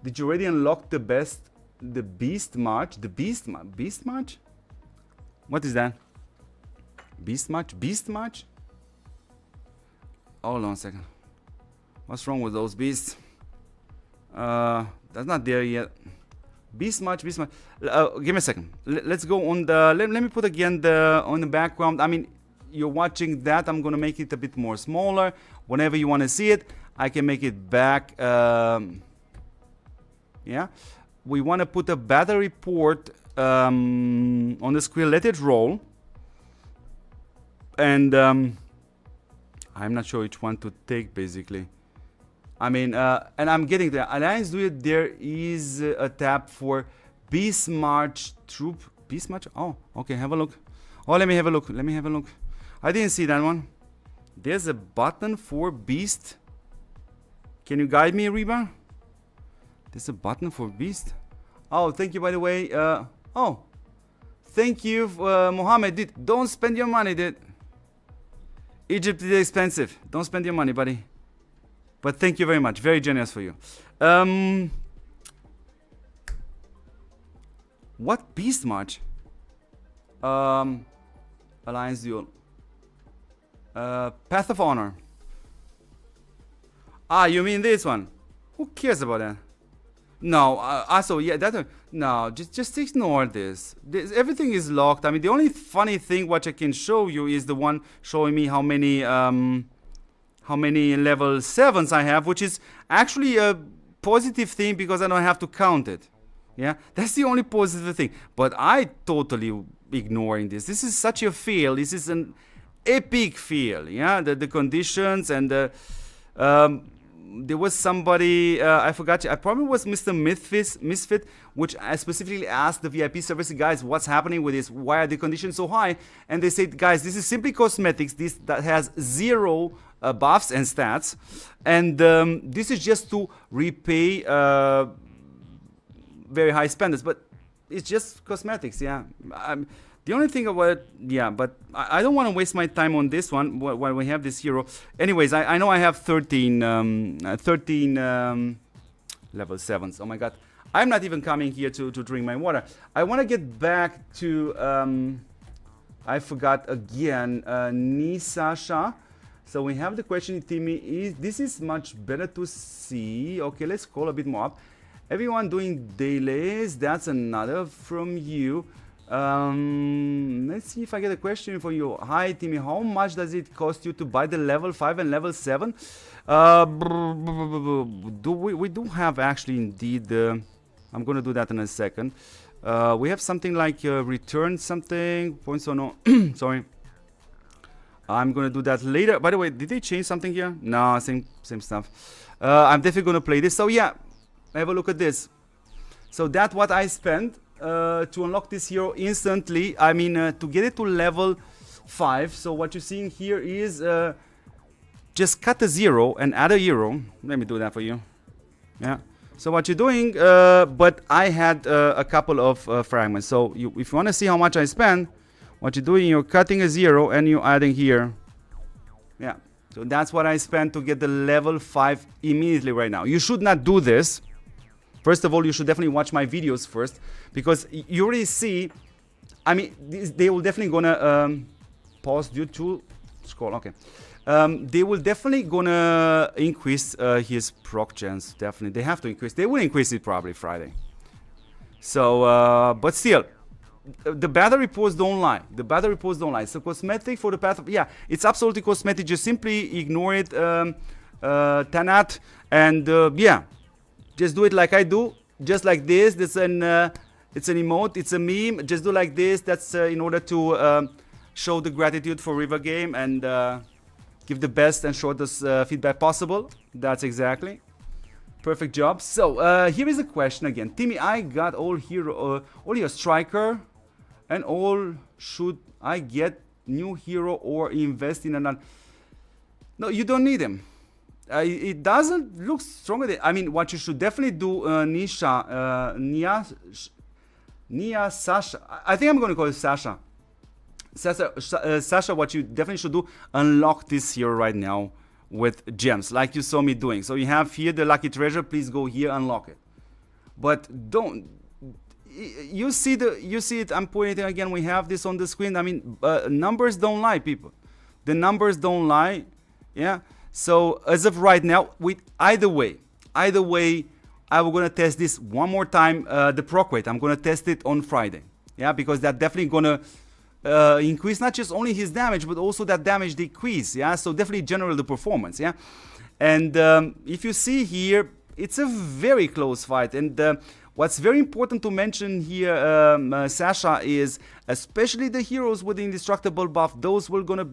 Did you already unlock the Beast March? The Beast March? What is that? Beast March? Beast March? Hold on a second. What's wrong with those beasts? That's not there yet. Beast March. Give me a second. Let's go on the. Let me put again on the background. I mean, you're watching that. I'm gonna make it a bit more smaller. Whenever you want to see it, I can make it back. Yeah, we want to put a battle report on the screen. Let it roll. And I'm not sure which one to take, basically. I mean, and I'm getting there. Alliance Duet, there is a tab for Beast March Troop. Beast March? Oh, okay, have a look. Oh, let me have a look. Let me have a look. I didn't see that one. There's a button for Beast. Can you guide me, Reba? There's a button for Beast. Oh, thank you, by the way. Oh, thank you, Mohammed. Dude, don't spend your money, dude. Egypt is expensive. Don't spend your money, buddy. But thank you very much. Very generous for you. What Beast March? Alliance Duel. Path of Honor. Ah, you mean this one? Who cares about that? No, also, yeah, that one. No, just ignore this. Everything is locked. I mean, the only funny thing what I can show you is the one showing me how many level 7s I have, which is actually a positive thing because I don't have to count it. Yeah, that's the only positive thing. But I totally ignoring this. This is such a fail. This is an epic fail. Yeah, the conditions and the there was somebody, I forgot, I probably was Mr. Misfit, which I specifically asked the VIP service guys, what's happening with this? Why are the conditions so high? And they said, guys, this is simply cosmetics. That has 0 buffs and stats. And this is just to repay very high spenders. But it's just cosmetics, yeah. The only thing about, yeah, but I don't want to waste my time on this one while we have this hero. Anyways, I know I have 13 level 7s. Oh my god. I'm not even coming here to drink my water. I want to get back to, I forgot again, Nisasha. So we have the question, Timmy, this is much better to see. Okay, let's scroll a bit more up. Everyone doing dailies, that's another from you. Let's see if I get a question for you. Hi Timmy, how much does it cost you to buy the level 5 and level 7? We do have actually indeed, I'm gonna do that in a second. We have something like return something, points or no, sorry. I'm gonna do that later. By the way, did they change something here? No, same stuff. I'm definitely gonna play this. So yeah, have a look at this. So that's what I spent to unlock this hero instantly. I mean, to get it to level 5. So what you're seeing here is just cut a 0 and add a hero. Let me do that for you. Yeah. So what you're doing, but I had a couple of fragments. So if you want to see how much I spend, what you're doing, you're cutting a 0 and you're adding here. Yeah. So that's what I spent to get the level 5 immediately right now. You should not do this. First of all, you should definitely watch my videos first, because you already see, I mean, they will definitely gonna pause due to scroll. Okay, they will definitely gonna increase his proc chance. Definitely, they have to increase. They will increase it probably Friday. So, but still, the battle reports don't lie. The battle reports don't lie. So cosmetic for the path of, yeah, it's absolutely cosmetic. Just simply ignore it, Tanat, and yeah. Just do it like I do, just like this. It's an emote, it's a meme. Just do like this. That's in order to show the gratitude for River Game and give the best and shortest feedback possible. That's exactly. Perfect job. So here is a question again. Timmy, I got all hero, all your striker, and all. Should I get new hero or invest in another? No, you don't need him. It doesn't look stronger. I mean, what you should definitely do, Nia Sasha. I think I'm going to call it Sasha. Sasha, what you definitely should do, unlock this here right now with gems, like you saw me doing. So you have here the lucky treasure. Please go here, unlock it. But don't. You see it. I'm putting it again. We have this on the screen. I mean, numbers don't lie, people. The numbers don't lie. Yeah. So as of right now, with either way, I'm gonna test this one more time. The proc rate, I'm gonna test it on Friday. Yeah, because that definitely gonna increase not just only his damage, but also that damage decrease. Yeah, so definitely general the performance. Yeah, and if you see here, it's a very close fight. And What's very important to mention here, Sasha, is especially the heroes with the indestructible buff, those will gonna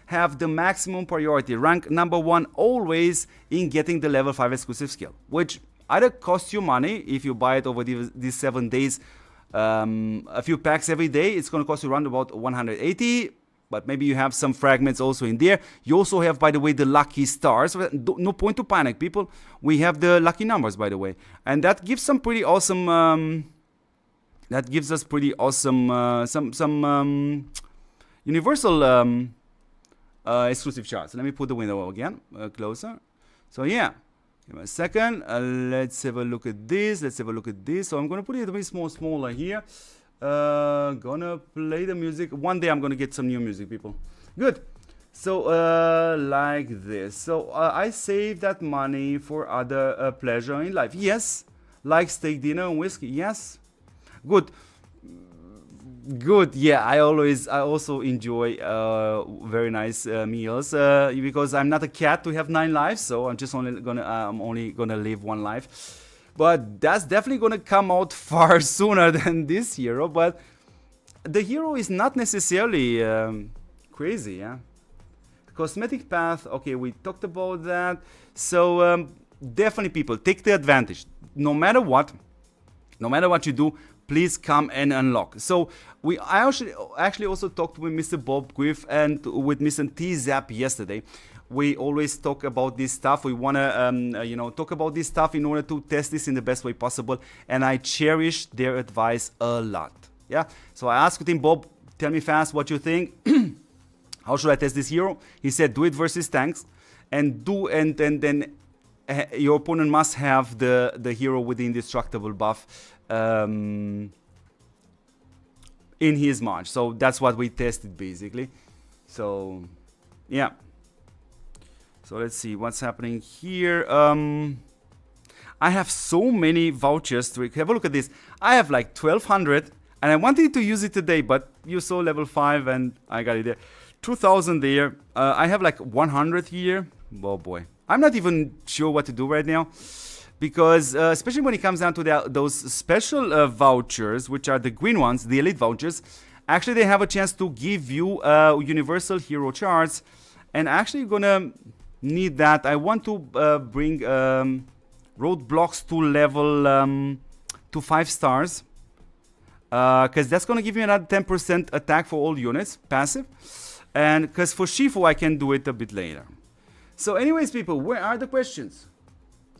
have the maximum priority, rank number 1 always in getting the level 5 exclusive skill, which either costs you money if you buy it over these 7 days, a few packs every day. It's gonna cost you around about 180. But maybe you have some fragments also in there. You also have, by the way, the lucky stars. No point to panic, people. We have the lucky numbers, by the way. And that gives some pretty awesome... that gives us pretty awesome... some universal exclusive charts. Let me put the window again closer. So, yeah. Give me a second. Let's have a look at this. Let's have a look at this. So, I'm going to put it a bit smaller here. Gonna play the music. One day I'm gonna get some new music, people. Good. So like this. So I save that money for other pleasure in life. Yes. Like steak dinner and whiskey. Yes. Good. Good. Yeah, I also enjoy very nice meals because I'm not a cat to have 9 lives, so I'm only gonna live 1 life. But that's definitely going to come out far sooner than this hero. But the hero is not necessarily crazy, yeah? Cosmetic path, okay, we talked about that. So definitely, people, take the advantage. No matter what you do, please come and unlock. So I actually also talked with Mr. Bob Griff and with Mr. T-Zap yesterday. We always talk about this stuff. We want to, talk about this stuff in order to test this in the best way possible. And I cherish their advice a lot. Yeah. So I asked him, Bob, tell me fast what you think. How should I test this hero? He said, do it versus tanks, and then your opponent must have the hero with the indestructible buff in his march. So that's what we tested basically. So yeah. So let's see what's happening here. I have so many vouchers to have a look at this. I have like 1200 and I wanted to use it today, but you saw level 5 and I got it there. 2000 there. I have like 100 here. Oh boy. I'm not even sure what to do right now because especially when it comes down to those special vouchers, which are the green ones, the elite vouchers, actually they have a chance to give you universal hero charts, and actually gonna need that. I want to bring roadblocks to level to 5 stars because that's gonna give you another 10% attack for all units, passive, and because for Shifu I can do it a bit later. So anyways, people, where are the questions?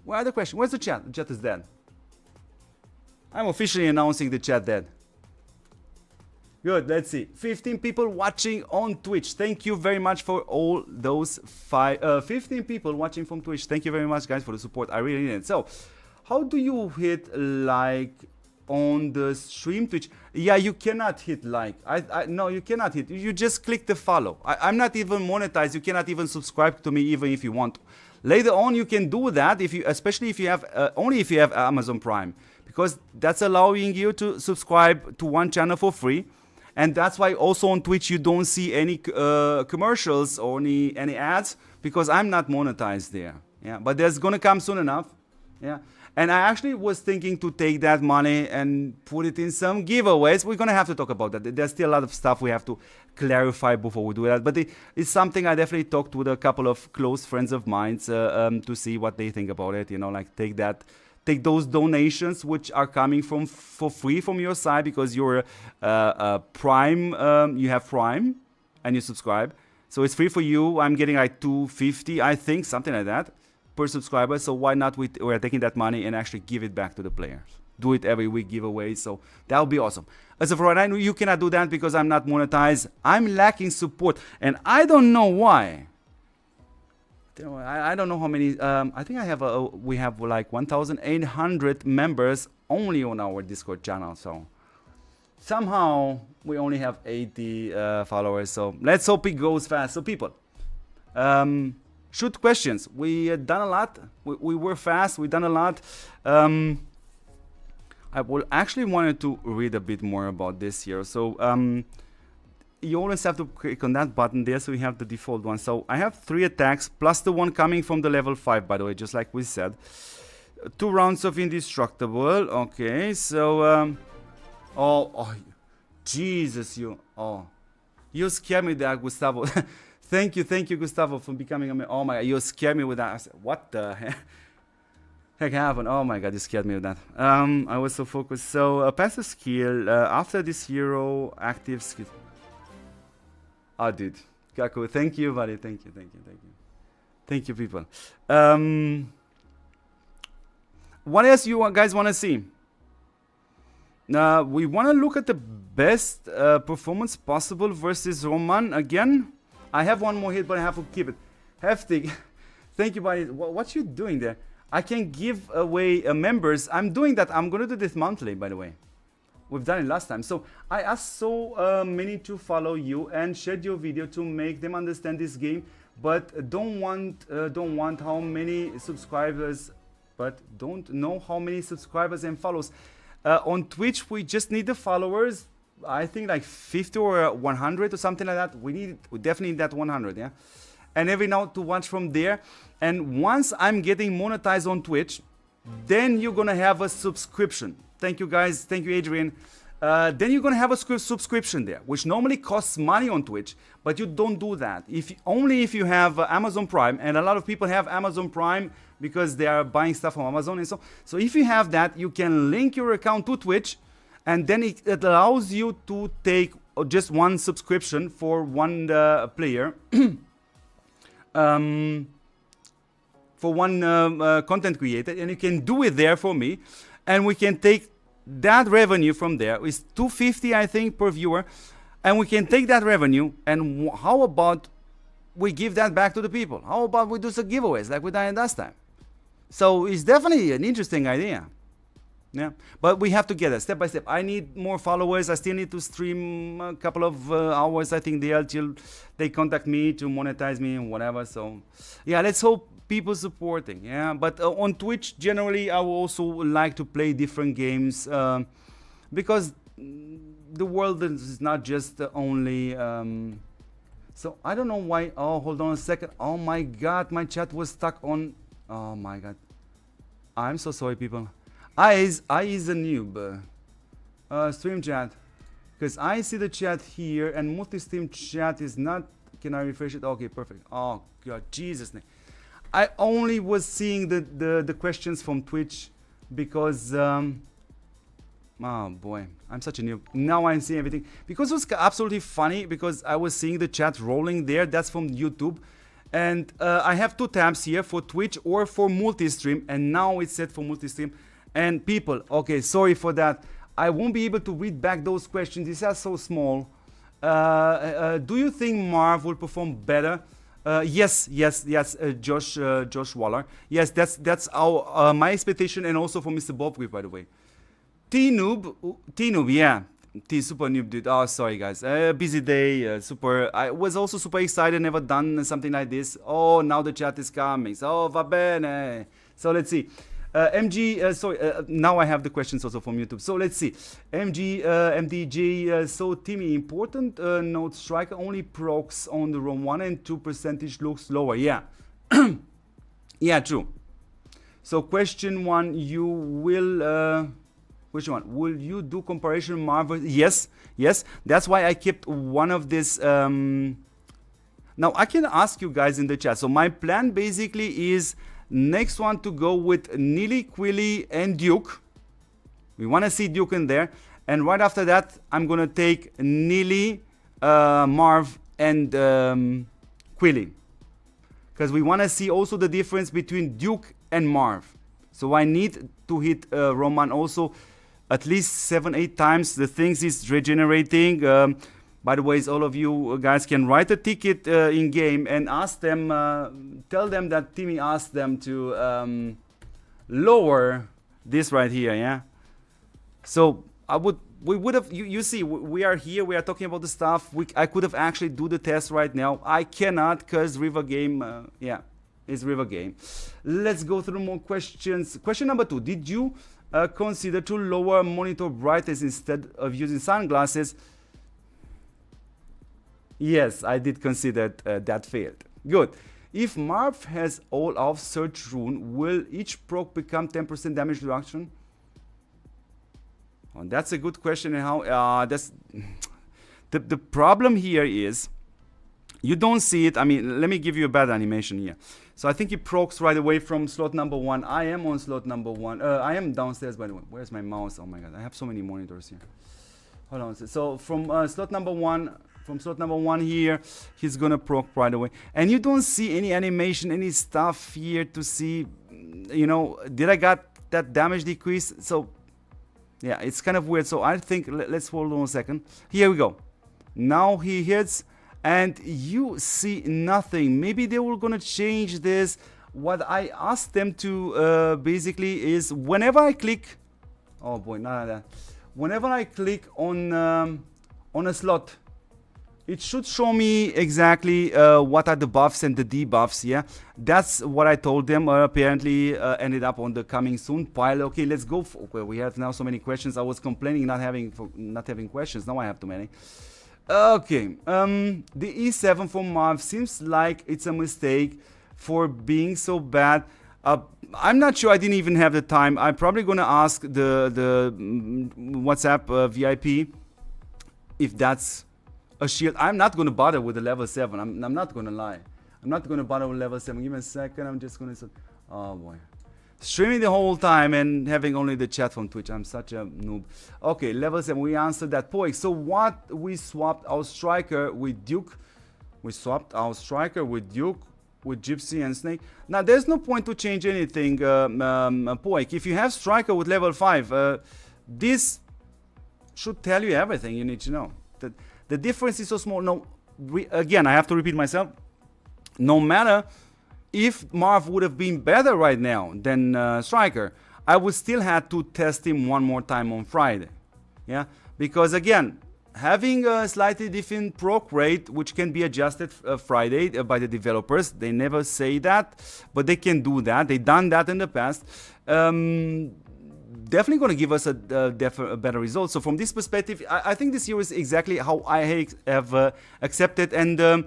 Where are the questions? Where's the chat? The chat is dead. I'm officially announcing the chat dead. Good, let's see. 15 people watching on Twitch. Thank you very much for all those 15 people watching from Twitch. Thank you very much, guys, for the support. I really need it. So, how do you hit like on the stream Twitch? Yeah, you cannot hit like. No, you cannot hit. You just click the follow. I'm not even monetized. You cannot even subscribe to me even if you want to. Later on, you can do that especially if you have only if you have Amazon Prime, because that's allowing you to subscribe to one channel for free. And that's why also on Twitch you don't see any commercials or any ads, because I'm not monetized there. Yeah, but there's gonna come soon enough. Yeah, and I actually was thinking to take that money and put it in some giveaways. We're gonna have to talk about that. There's still a lot of stuff we have to clarify before we do that. But it's something I definitely talked with a couple of close friends of mine to see what they think about it. You know, like take those donations which are coming for free from your side because you're Prime, you have Prime and you subscribe, so it's free for you. I'm getting like $2.50, I think, something like that per subscriber. So why not we're taking that money and actually give it back to the players? Do it every week, giveaway. So that would be awesome. As of right now, you cannot do that because I'm not monetized. I'm lacking support, and I don't know why. I don't know how many. I think we have like 1,800 members only on our Discord channel. So somehow we only have 80 followers. So let's hope it goes fast. So people, shoot questions. We done a lot. We were fast. We done a lot. I will actually wanted to read a bit more about this here. So you always have to click on that button there, so we have the default one. So I have 3 attacks plus the one coming from the level 5, by the way, just like we said. 2 rounds of indestructible. Okay, so oh, Jesus, you scared me there, Gustavo. thank you, Gustavo, for becoming a. Oh my God, you scared me with that. I said, what the heck happened? Oh my God, you scared me with that. I was so focused. So passive skill after this hero active skill. Oh, dude, Kaku, thank you, buddy. Thank you, people. What else you guys want to see? We want to look at the best performance possible versus Roman again. I have one more hit, but I have to keep it. Heftig. Thank you, buddy. What you doing there? I can give away members. I'm doing that. I'm going to do this monthly, by the way. We've done it last time. So I asked so many to follow you and share your video to make them understand this game, but don't want how many subscribers, but don't know how many subscribers and follows. On Twitch, we just need the followers. I think like 50 or 100 or something like that. We definitely need that 100, yeah. And every now to watch from there. And once I'm getting monetized on Twitch, then you're gonna have a subscription. Thank you, guys. Thank you, Adrian. Then you're gonna have a subscription there, which normally costs money on Twitch, but you don't do that. Only if you have Amazon Prime, and a lot of people have Amazon Prime because they are buying stuff from Amazon and so. So if you have that, you can link your account to Twitch, and then it allows you to take just one subscription for one player, for one content creator, and you can do it there for me, and we can take that revenue from there. It's $250, I think, per viewer, and we can take that revenue, and how about we give that back to the people? How about we do some giveaways like we done last time? So it's definitely an interesting idea. Yeah, but we have to get it step by step. I need more followers. I still need to stream a couple of hours, I think, there till they contact me to monetize me and whatever. So yeah, let's hope people supporting. Yeah, but on Twitch generally, I would also like to play different games because the world is not just only. So I don't know why. Oh, hold on a second. Oh my God, my chat was stuck on. Oh my God, I'm so sorry, people. I is a noob. Stream chat, because I see the chat here and multi-stream chat is not. Can I refresh it? Okay, perfect. Oh God, Jesus name. I only was seeing the questions from Twitch because oh boy, I'm such a noob. Now I'm seeing everything because it was absolutely funny because I was seeing the chat rolling there. That's from YouTube. And I have 2 tabs here for Twitch or for multi-stream, and now it's set for multi-stream. And people, okay, sorry for that. I won't be able to read back those questions. These are so small. Do you think Marv will perform better? Yes, Josh Waller. Yes, that's our my expectation, and also for Mr. Bobgrip, by the way. T-Noob, yeah. Super noob, dude. Oh, sorry, guys. Busy day. I was also super excited. Never done something like this. Oh, now the chat is coming. So, va bene. So, let's see. Now I have the questions also from YouTube. So let's see. MDG, so Timmy, important note, striker only procs on the ROM 1 and 2 percentage looks lower. Yeah. Yeah, true. So question 1, you will, question 1, will you do comparison Marvel? Yes. That's why I kept one of this. Now I can ask you guys in the chat. So my plan basically is next one to go with Nili, Quilly, and Duke. We want to see Duke in there. And right after that, I'm going to take Nili, Marv, and Quilly. Because we want to see also the difference between Duke and Marv. So I need to hit Roman also at least 7-8 times. The things is regenerating. By the way, all of you guys can write a ticket in game and ask them, tell them that Timmy asked them to lower this right here, yeah. So we would have, you see, we are here, we are talking about the stuff. I could have actually do the test right now. I cannot because River Game, yeah, is River Game. Let's go through more questions. Question number 2: did you consider to lower monitor brightness instead of using sunglasses? Yes, I did consider that failed. Good. If Marv has all of search rune, will each proc become 10% damage reduction? Oh, that's a good question. And how that's the problem here is you don't see it. I mean, let me give you a bad animation here. So I think he procs right away from slot number 1. I am on slot number 1. I am downstairs, by the way. Where's my mouse? Oh my god, I have so many monitors here. Hold on. So from slot number 1 here, he's gonna proc right away. And you don't see any animation, any stuff here to see, you know, did I got that damage decrease? So yeah, it's kind of weird. So I think let's hold on a second. Here we go. Now he hits and you see nothing. Maybe they were gonna change this. What I asked them to basically is whenever I click, oh boy, not that. Whenever I click on a slot, it should show me exactly what are the buffs and the debuffs. Yeah, that's what I told them. Apparently ended up on the coming soon pile. Okay, let's go. Okay, we have now so many questions. I was complaining not having questions. Now I have too many. Okay, the E7 from Marv seems like it's a mistake for being so bad. I'm not sure. I didn't even have the time. I'm probably gonna ask the WhatsApp VIP if that's a shield. I'm not gonna bother with the level 7. I'm not gonna lie. I'm not gonna bother with level 7. Give me a second. I'm just gonna. Oh boy. Streaming the whole time and having only the chat from Twitch. I'm such a noob. Okay, level 7. We answered that point. So what? We swapped our striker with Duke. We swapped our striker with Duke, with Gypsy and Snake. Now there's no point to change anything, Poik. If you have striker with level 5, this should tell you everything you need to know. The difference is so small. No, again, I have to repeat myself. No matter if Marv would have been better right now than striker, I would still have to test him one more time on Friday. Yeah, because again, having a slightly different proc rate, which can be adjusted Friday by the developers. They never say that, but they can do that. They've done that in the past. Definitely going to give us a better result. So from this perspective, I think this year is exactly how I have accepted. And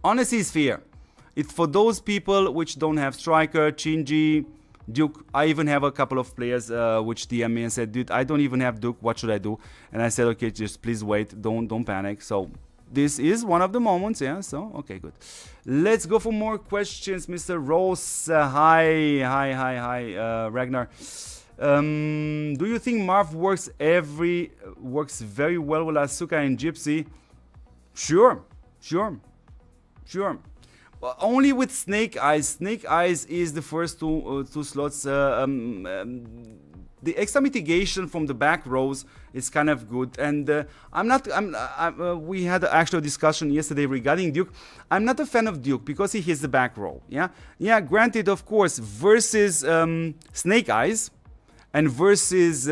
honestly, it's fair. It's for those people which don't have striker, Shinji, Duke. I even have a couple of players which DM me and said, dude, I don't even have Duke, what should I do? And I said, okay, just please wait, don't panic. So this is one of the moments, yeah, so okay, good. Let's go for more questions. Mr. Rose, hi Ragnar. Do you think Marv works very well with Asuka and Gypsy? Sure. Only with Snake Eyes. Snake Eyes is the first two slots. The extra mitigation from the back rows is kind of good. And we had an actual discussion yesterday regarding Duke. I'm not a fan of Duke because he hits the back row. Yeah. Granted, of course, versus Snake Eyes and versus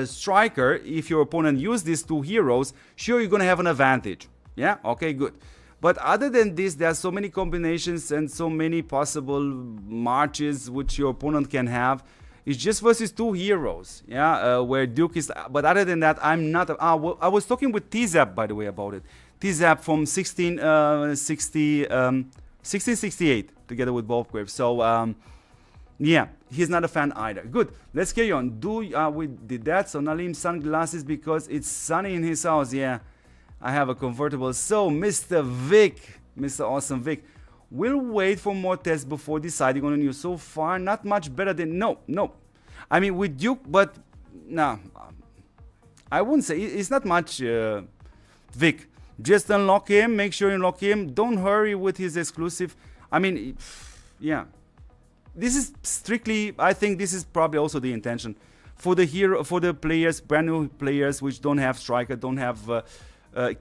Striker, if your opponent uses these two heroes, sure, you're gonna have an advantage. Yeah. Okay. Good. But other than this, there are so many combinations and so many possible marches which your opponent can have. It's just versus two heroes, yeah, where Duke is. But other than that, I'm not. I was talking with T-Zap, by the way, about it. T-Zap from 1668, together with both Graves. So, yeah, he's not a fan either. Good, let's carry on. We did that. So Nalim sunglasses because it's sunny in his house. Yeah. I have a convertible. So, Mr. Vic, Mr. Awesome Vic, we'll wait for more tests before deciding on a new. So far, not much better than no. I mean, with Duke, but no, I wouldn't say it's not much. Vic, just unlock him. Make sure you unlock him. Don't hurry with his exclusive. I mean, yeah, this is strictly. I think this is probably also the intention for the players, brand new players which don't have striker, don't have.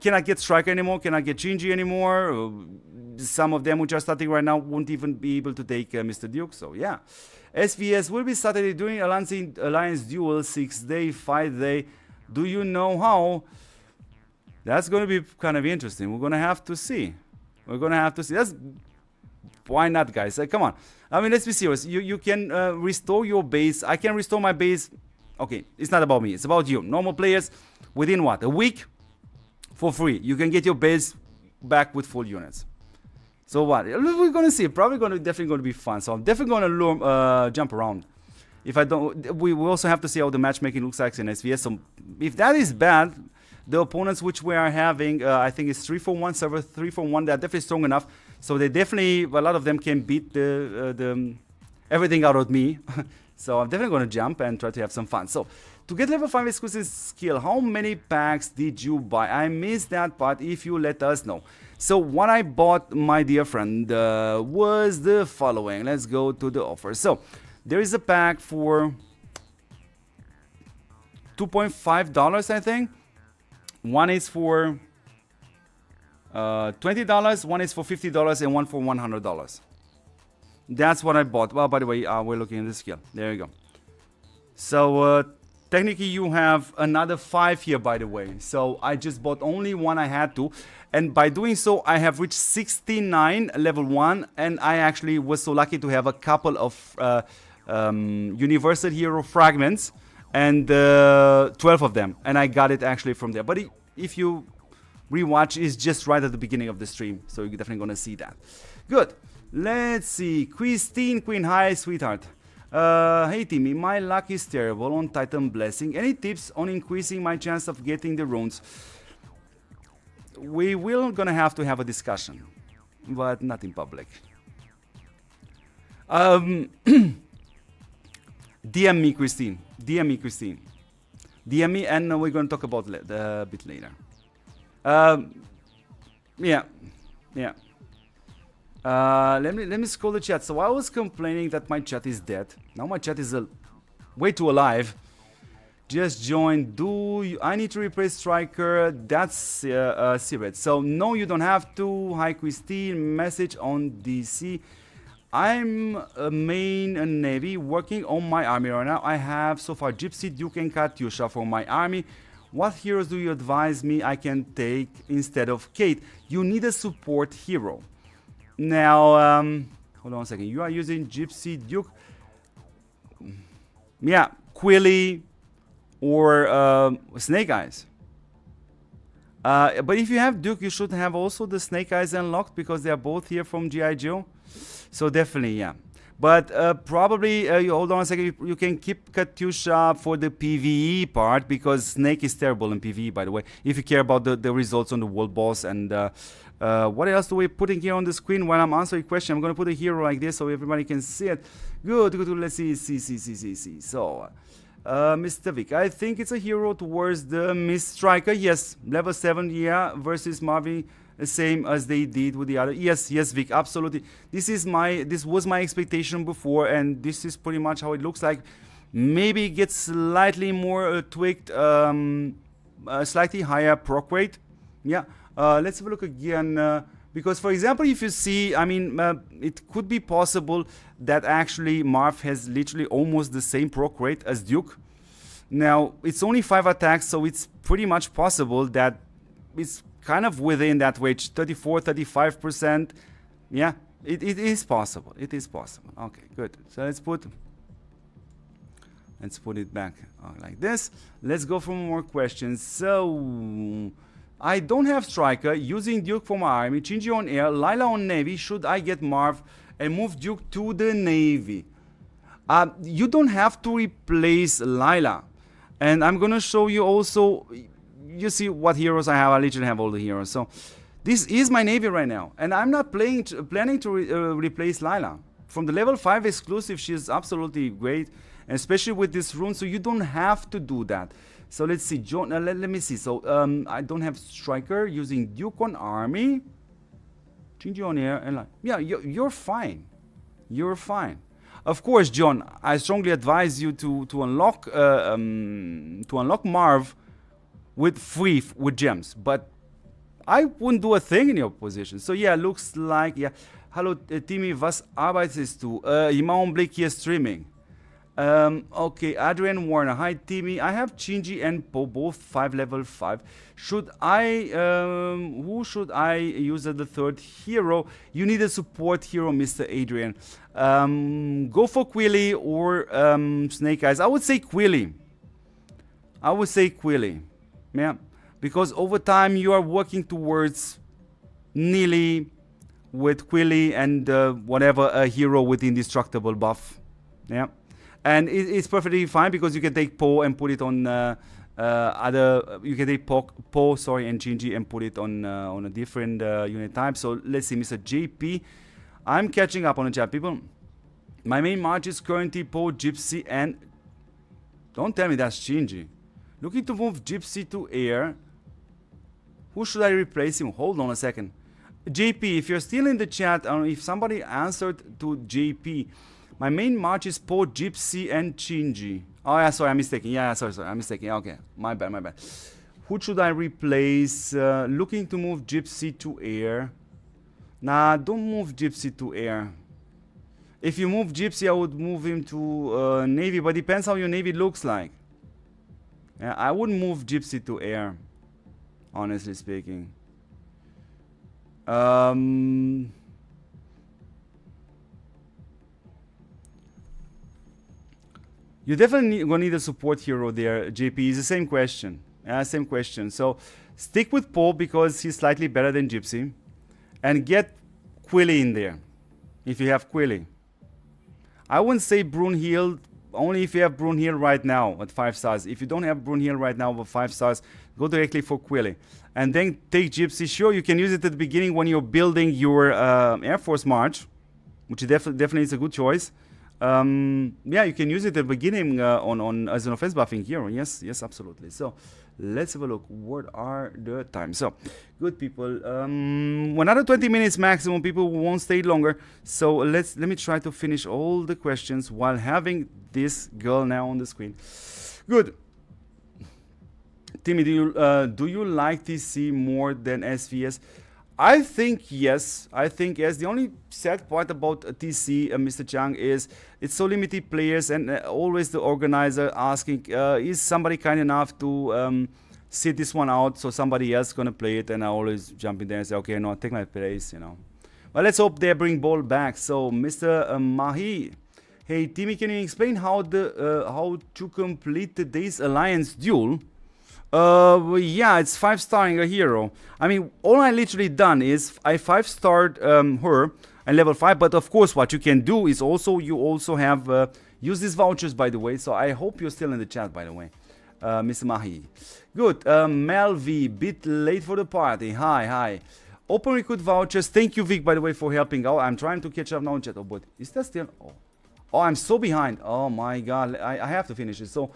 Cannot get striker anymore, cannot get Shinji anymore. Some of them which are starting right now won't even be able to take Mr. Duke. So yeah, SVS will be Saturday doing Alliance Duel 6-day, 5-day. Do you know how? That's going to be kind of interesting. We're going to have to see. That's why not, guys? Come on. I mean, let's be serious. You can restore your base. I can restore my base. Okay, it's not about me. It's about you. Normal players within what? A week? For free. You can get your base back with full units. So what? We're gonna see. Probably definitely gonna be fun. So I'm definitely gonna jump around. If I don't, we also have to see how the matchmaking looks like in SVS. So if that is bad, the opponents which we are having, I think it's 3-for-1 server, 3-for-1. They're definitely strong enough. So they definitely, a lot of them can beat the everything out of me. So I'm definitely gonna jump and try to have some fun. So to get level 5 exclusive skill, how many packs did you buy? I missed that part. If you let us know. So what I bought, my dear friend, was the following. Let's go to the offer. So there is a pack for $2.5, I think. One is for $20, one is for $50, and one for $100. That's what I bought. Well, by the way, we're looking at the skill. There you go. So technically you have another 5 here, by the way. So I just bought only one. I had to. And by doing so, I have reached 69 level 1. And I actually was so lucky to have a couple of Universal Hero fragments. And 12 of them. And I got it actually from there. But if you rewatch, it's just right at the beginning of the stream. So you're definitely going to see that. Good. Let's see. Christine Queen. Hi, sweetheart. Hey Timmy, my luck is terrible on Titan Blessing. Any tips on increasing my chance of getting the runes? We will gonna have to have a discussion, but not in public. DM me, Christine. DM me, Christine. DM me, and we're gonna talk about a bit later. Yeah. Let me scroll the chat. So I was complaining that my chat is dead. Now my chat is way too alive. Just joined. I need to replace striker? That's Siret. So no, you don't have to. Hi Christine. Message on DC. I'm a main navy working on my army right now. I have so far Gypsy, Duke, and Katyusha for my army. What heroes do you advise me I can take instead of Kate? You need a support hero. Now, hold on a second. You are using Gypsy, Duke. Yeah, Quilly or Snake Eyes. But if you have Duke, you should have also the Snake Eyes unlocked because they are both here from G.I. Joe. So definitely, yeah. But probably, hold on a second, you can keep Katyusha for the PvE part because Snake is terrible in PvE, by the way. If you care about the results on the world boss. And what else do we put in here on the screen while I'm answering a question? I'm going to put a hero like this so everybody can see it. Good. Let's see. So, Mr. Vic, I think it's a hero towards the Miss Striker. Yes, level 7, yeah, versus Marvingt. Same as they did with the other. Yes, Vic, absolutely. This was my expectation before, and this is pretty much how it looks like. Maybe it gets slightly more tweaked, slightly higher proc rate. Yeah. Let's have a look again. Because, for example, if you see, I mean, it could be possible that actually Marv has literally almost the same proc rate as Duke. Now, it's only 5 attacks, so it's pretty much possible that it's kind of within that range, 34-35%. Yeah, it is possible. It is possible. Okay, good. So let's put it back like this. Let's go for more questions. So I don't have striker. Using Duke for my army. Chinji on air. Lila on navy. Should I get Marv and move Duke to the navy? You don't have to replace Lila. And I'm gonna show you also. You see what heroes I have. I literally have all the heroes. So this is my navy right now, and I'm not planning to replace Lila. From the level 5 exclusive, she's absolutely great, and especially with this rune. So you don't have to do that. So let's see. Let me see. So I don't have striker. Using Duke on army, Chinji on air, and yeah, you're fine. You're fine. Of course, John. I strongly advise you to unlock Marv with gems, but I wouldn't do a thing in your position. So yeah, looks like, yeah. Hallo Timmy, was arbeitest du? Im Augenblick hier streaming. Okay, Adrian Warner. Hi Timmy, I have Chinji and Po, both 5 level 5. Who should I use as the third hero? You need a support hero, Mr. Adrian. Go for Quilly or Snake Eyes. I would say Quilly. Yeah, because over time you are working towards nearly with Quilly and whatever a hero with indestructible buff. Yeah, and it's perfectly fine because you can take Po and put it on other. You can take Po, sorry, and Gingy and put it on a different unit type. So let's see, Mr. JP. I'm catching up on the chat, people. My main March is currently Po, Gypsy, and don't tell me that's Gingy. Looking to move Gypsy to air. Who should I replace him? Hold on a second. JP, if you're still in the chat, or if somebody answered to JP, my main March is Po, Gypsy, and Gingy. Oh yeah, sorry, I'm mistaken. Yeah, sorry, I'm mistaken. Okay, my bad. Who should I replace? Looking to move Gypsy to air. Nah, don't move Gypsy to air. If you move Gypsy, I would move him to Navy, but depends how your Navy looks like. Yeah, I wouldn't move Gypsy to air, honestly speaking. You definitely gonna need a support hero there, JP. It's the same question. Same question. So stick with Poe because he's slightly better than Gypsy, and get Quilly in there if you have Quilly. I wouldn't say Brunhild only if you have Brunhild right now at 5 stars. If you don't have Brunhild right now with 5 stars, go directly for Quilly. And then take Gypsy. Sure, you can use it at the beginning when you're building your Air Force March, which definitely is a good choice. Yeah, you can use it at the beginning on as an offense buffing hero. Yes, absolutely. So let's have a look. What are the times? So good, people. Another 20 minutes maximum. People won't stay longer. So let me try to finish all the questions while having this girl now on the screen. Good. Timmy, do you like TC more than SVS? I think yes. The only sad part about TC, Mr. Chang, is it's so limited players, and always the organizer asking, is somebody kind enough to sit this one out so somebody else gonna play it? And I always jump in there and say, okay, no, take my place, you know. But let's hope they bring ball back. So Mr. Mahi, hey Timmy, can you explain how to complete today's alliance duel? Yeah, it's 5-starring a hero. I mean, all I literally done is I 5-starred her and level 5. But of course, what you can do is you also have use these vouchers, by the way. So I hope you're still in the chat, by the way, Mr. Mahi. Good. Mel V, bit late for the party. Hi. Open recruit vouchers. Thank you, Vic, by the way, for helping out. I'm trying to catch up now in chat. Oh, but is that still? Oh, I'm so behind. Oh my God, I have to finish it. So.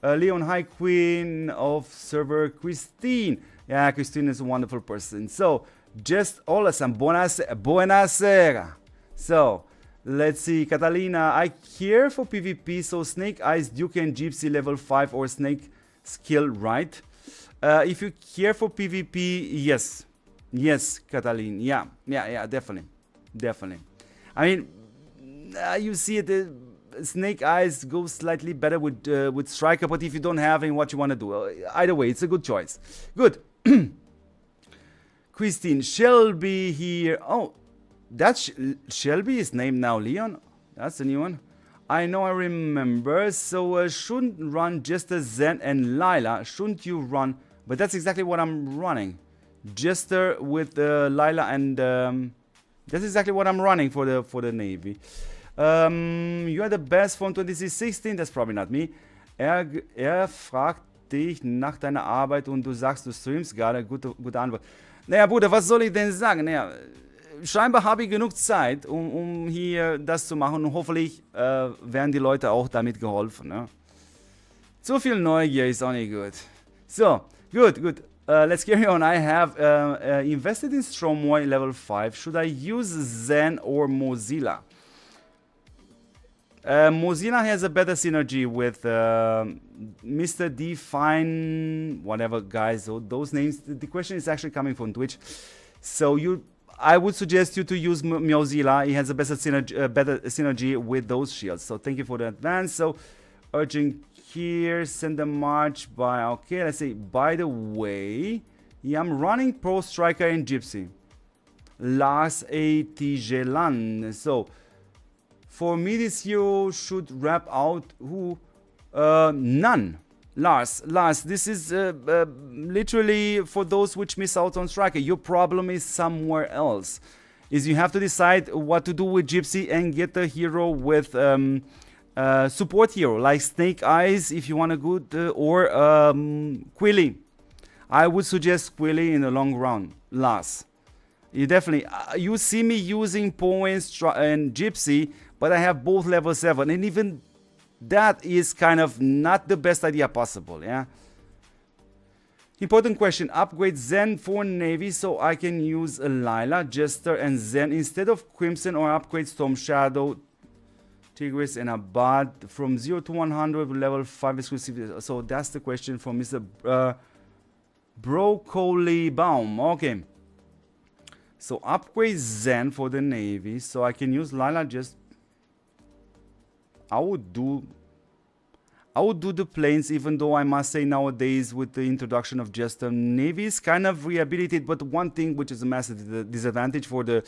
Leon, hi, Queen of Server, Christine. Yeah, Christine is a wonderful person. So, just hola, buonasera. So, let's see, Catalina, I here for PvP, so Snake Eyes, Duke and Gypsy level 5 or Snake skill, right? If you care for PvP, yes, Catalina, yeah, definitely. I mean, you see it. Snake Eyes goes slightly better with Striker, but if you don't have him, what you want to do? Either way, it's a good choice. Good. Christine, Shelby here. Oh, that's Shelby is named now Leon. That's a new one. I know, I remember. So shouldn't run Jester, Zen, and Lila. Shouldn't you run? But that's exactly what I'm running. Jester with Lila, and that's exactly what I'm running for the Navy. You are the best von 2616, that's probably not me. Er fragt dich nach deiner Arbeit und du sagst, du streamst gerade. Gute Antwort. Naja, Bruder, was soll ich denn sagen? Naja, scheinbar habe ich genug Zeit, um hier das zu machen, und hoffentlich werden die Leute auch damit geholfen. Ne? Zu viel Neugier ist auch nicht gut. So, good. Let's carry on. I have invested in Stromway level 5. Should I use Zen or Mozilla? Mozilla has a better synergy with Mr. Define, whatever, guys. So those names. The question is actually coming from Twitch. So I would suggest you to use Mozilla. He has a better synergy with those shields. So thank you for the advance. So urging here, send a march by. Okay, let's say. By the way, yeah, I'm running Pro Striker and Gypsy. Lars A. Tigelan. So. For me, this hero should wrap out who? None. Lars, this is literally for those which miss out on Striker. Your problem is somewhere else. is you have to decide what to do with Gypsy and get a hero with support hero like Snake Eyes if you want a good or Quilly. I would suggest Quilly in the long run. Last, you definitely you see me using Poe and Gypsy, but I have both level 7, and even that is kind of not the best idea possible. Yeah. Important question, upgrade Zen for Navy so I can use Lila, Jester and Zen instead of Crimson, or upgrade Storm Shadow, Tigris and Abad from 0 to 100 with level 5 exclusive. So that's the question from Mr. Broccoli Baum. Okay. So upgrade Zen for the Navy so I can use Lila. Just I would do the planes, even though I must say nowadays with the introduction of Jester, Navy is kind of rehabilitated. But one thing which is a massive disadvantage for the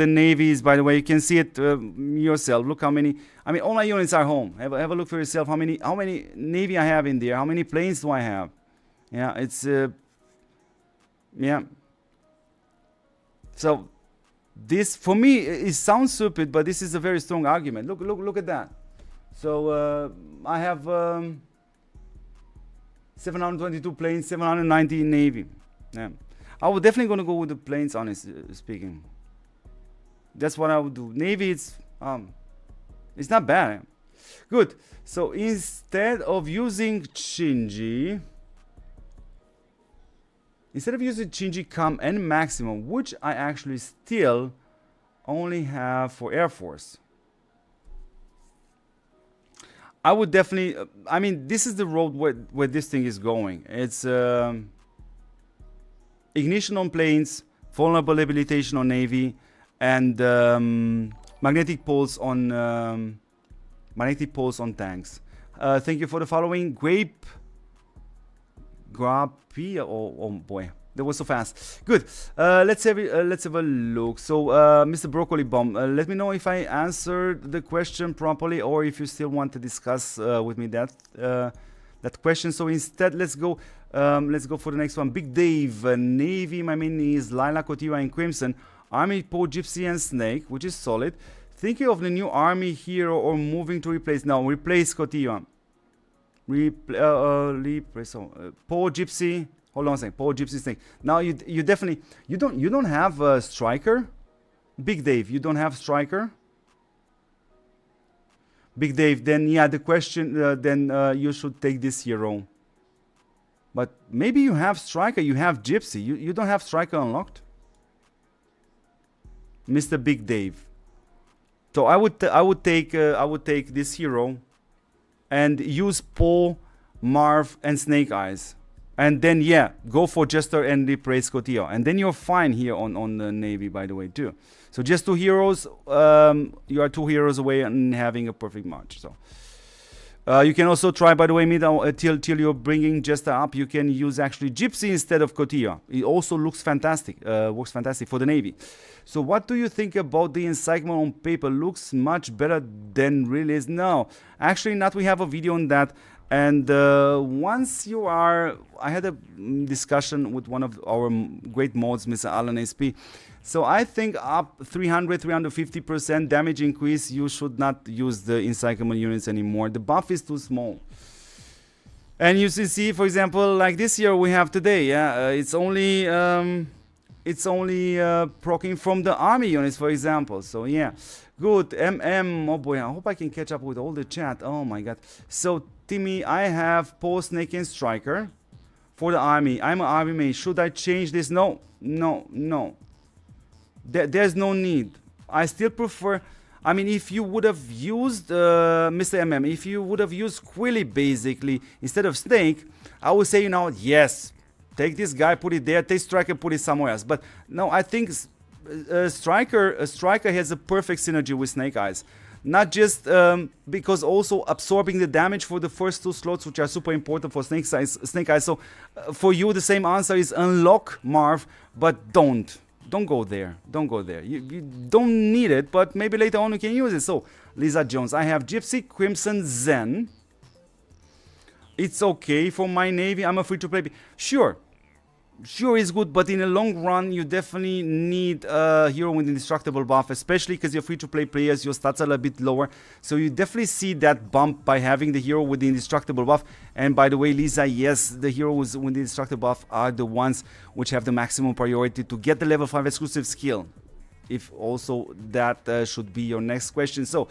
Navy is, by the way, you can see it yourself. Look how many. I mean, all my units are home. Have a look for yourself. How many Navy I have in there? How many planes do I have? Yeah, it's yeah. So this for me it sounds stupid, but this is a very strong argument. Look at that. So I have 722 planes, 790 Navy. Yeah. I would definitely gonna go with the planes, honestly speaking. That's what I would do. Navy, it's not bad. Good. So instead of using Shinji, Cam and Maximum, which I actually still only have for Air Force, I would definitely, I mean, this is the road where this thing is going. It's ignition on planes, vulnerable habilitation on Navy, and magnetic pulse on tanks. Thank you for the following. Grappy, oh boy, that was so fast. Good. Let's have a look. So, Mr. Broccoli Bomb, let me know if I answered the question properly, or if you still want to discuss with me that question. So instead, let's go for the next one. Big Dave, Navy. My main is Lilac, Kotira, and Crimson. Army, Poe, Gypsy, and Snake, which is solid. Thinking of the new army hero or moving to replace? No, replace Kotira. Replace Poe, Gypsy. Hold on a second. Poe, Gypsy, Snake. Now you definitely you don't have a striker. Big Dave, you don't have striker. Big Dave, then yeah, the question then you should take this hero. But maybe you have striker. You have Gypsy. You don't have striker unlocked. Mr. Big Dave. So I would take this hero and use Poe, Marv, and Snake Eyes. And then, yeah, go for Jester and replace Kotio. And then you're fine here on the Navy, by the way, too. So just 2 heroes. You are 2 heroes away and having a perfect match. So you can also try, by the way, till you're bringing Jester up, you can use actually Gypsy instead of Kotio. It also looks fantastic. Works fantastic for the Navy. So what do you think about the incitement on paper? Looks much better than release. No, actually not. We have a video on that. And once you are, I had a discussion with one of our great mods, Mr. Alan SP. So I think up 350% damage increase, you should not use the incitement units anymore. The buff is too small. And you see, for example, like this here we have today, yeah, it's only proccing from the army units, for example. So yeah, good. Oh boy, I hope I can catch up with all the chat. Oh my god. So Timmy, I have Poe, Snake, and Striker for the army. I'm an army mage. Should I change this? No. There's no need. I still prefer. I mean, if you would have used Mr. MM, if you would have used Quilly basically instead of Snake, I would say, yes, take this guy, put it there. Take Striker, put it somewhere else. But no, I think Striker has a perfect synergy with Snake Eyes. Not just because also absorbing the damage for the first 2 slots, which are super important for Snake Eyes. So for you, the same answer is unlock Marv, but don't go there. Don't go there. You don't need it, but maybe later on you can use it. So Lisa Jones, I have Gypsy, Crimson, Zen. It's okay for my Navy. I'm a free to play. Sure. sure is good, but in the long run, you definitely need a hero with indestructible buff, especially because you're free-to-play players, your stats are a bit lower. So you definitely see that bump by having the hero with the indestructible buff. And by the way, Lisa, yes, the heroes with the indestructible buff are the ones which have the maximum priority to get the level 5 exclusive skill. If also that should be your next question. So,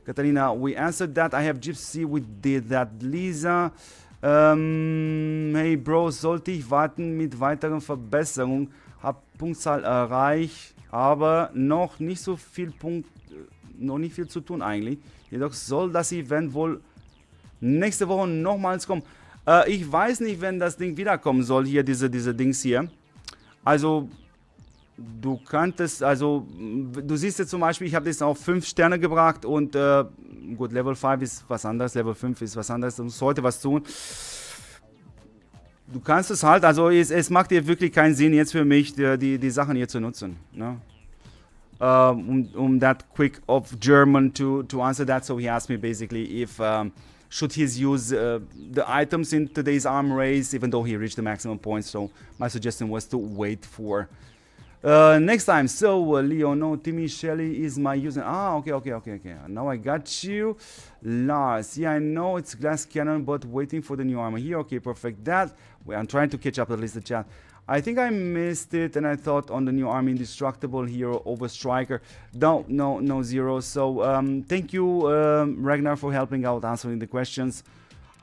Katarina, we answered that. I have Gypsy, we did that. Lisa, hey Bro, sollte ich warten mit weiteren Verbesserungen? Hab Punktzahl erreicht, aber noch nicht so viel noch nicht viel zu tun eigentlich. Jedoch soll das Event wohl nächste Woche nochmals kommen. Ich weiß nicht, wenn das Ding wiederkommen soll, hier diese Dings hier. Also du kanntest, also du siehst jetzt zum Beispiel, ich habe das auf 5 Sterne gebracht und gut, Level 5 ist was anderes, Level 5 ist was anderes, du musst heute was tun. Du kannst es halt, also es macht dir wirklich keinen Sinn jetzt für mich, die Sachen hier zu nutzen. Ne? That quick of German to answer that, so he asked me basically if should he use the items in today's arm race, even though he reached the maximum points, so my suggestion was to wait for next time. So Leo, no, Timmy Shelley is my user. Okay. Now I got you. Lars, yeah, I know it's glass cannon, but waiting for the new armor here. Okay, perfect. I'm trying to catch up at least the chat. I think I missed it, and I thought on the new army indestructible hero over striker. No zero. So thank you, Ragnar, for helping out answering the questions.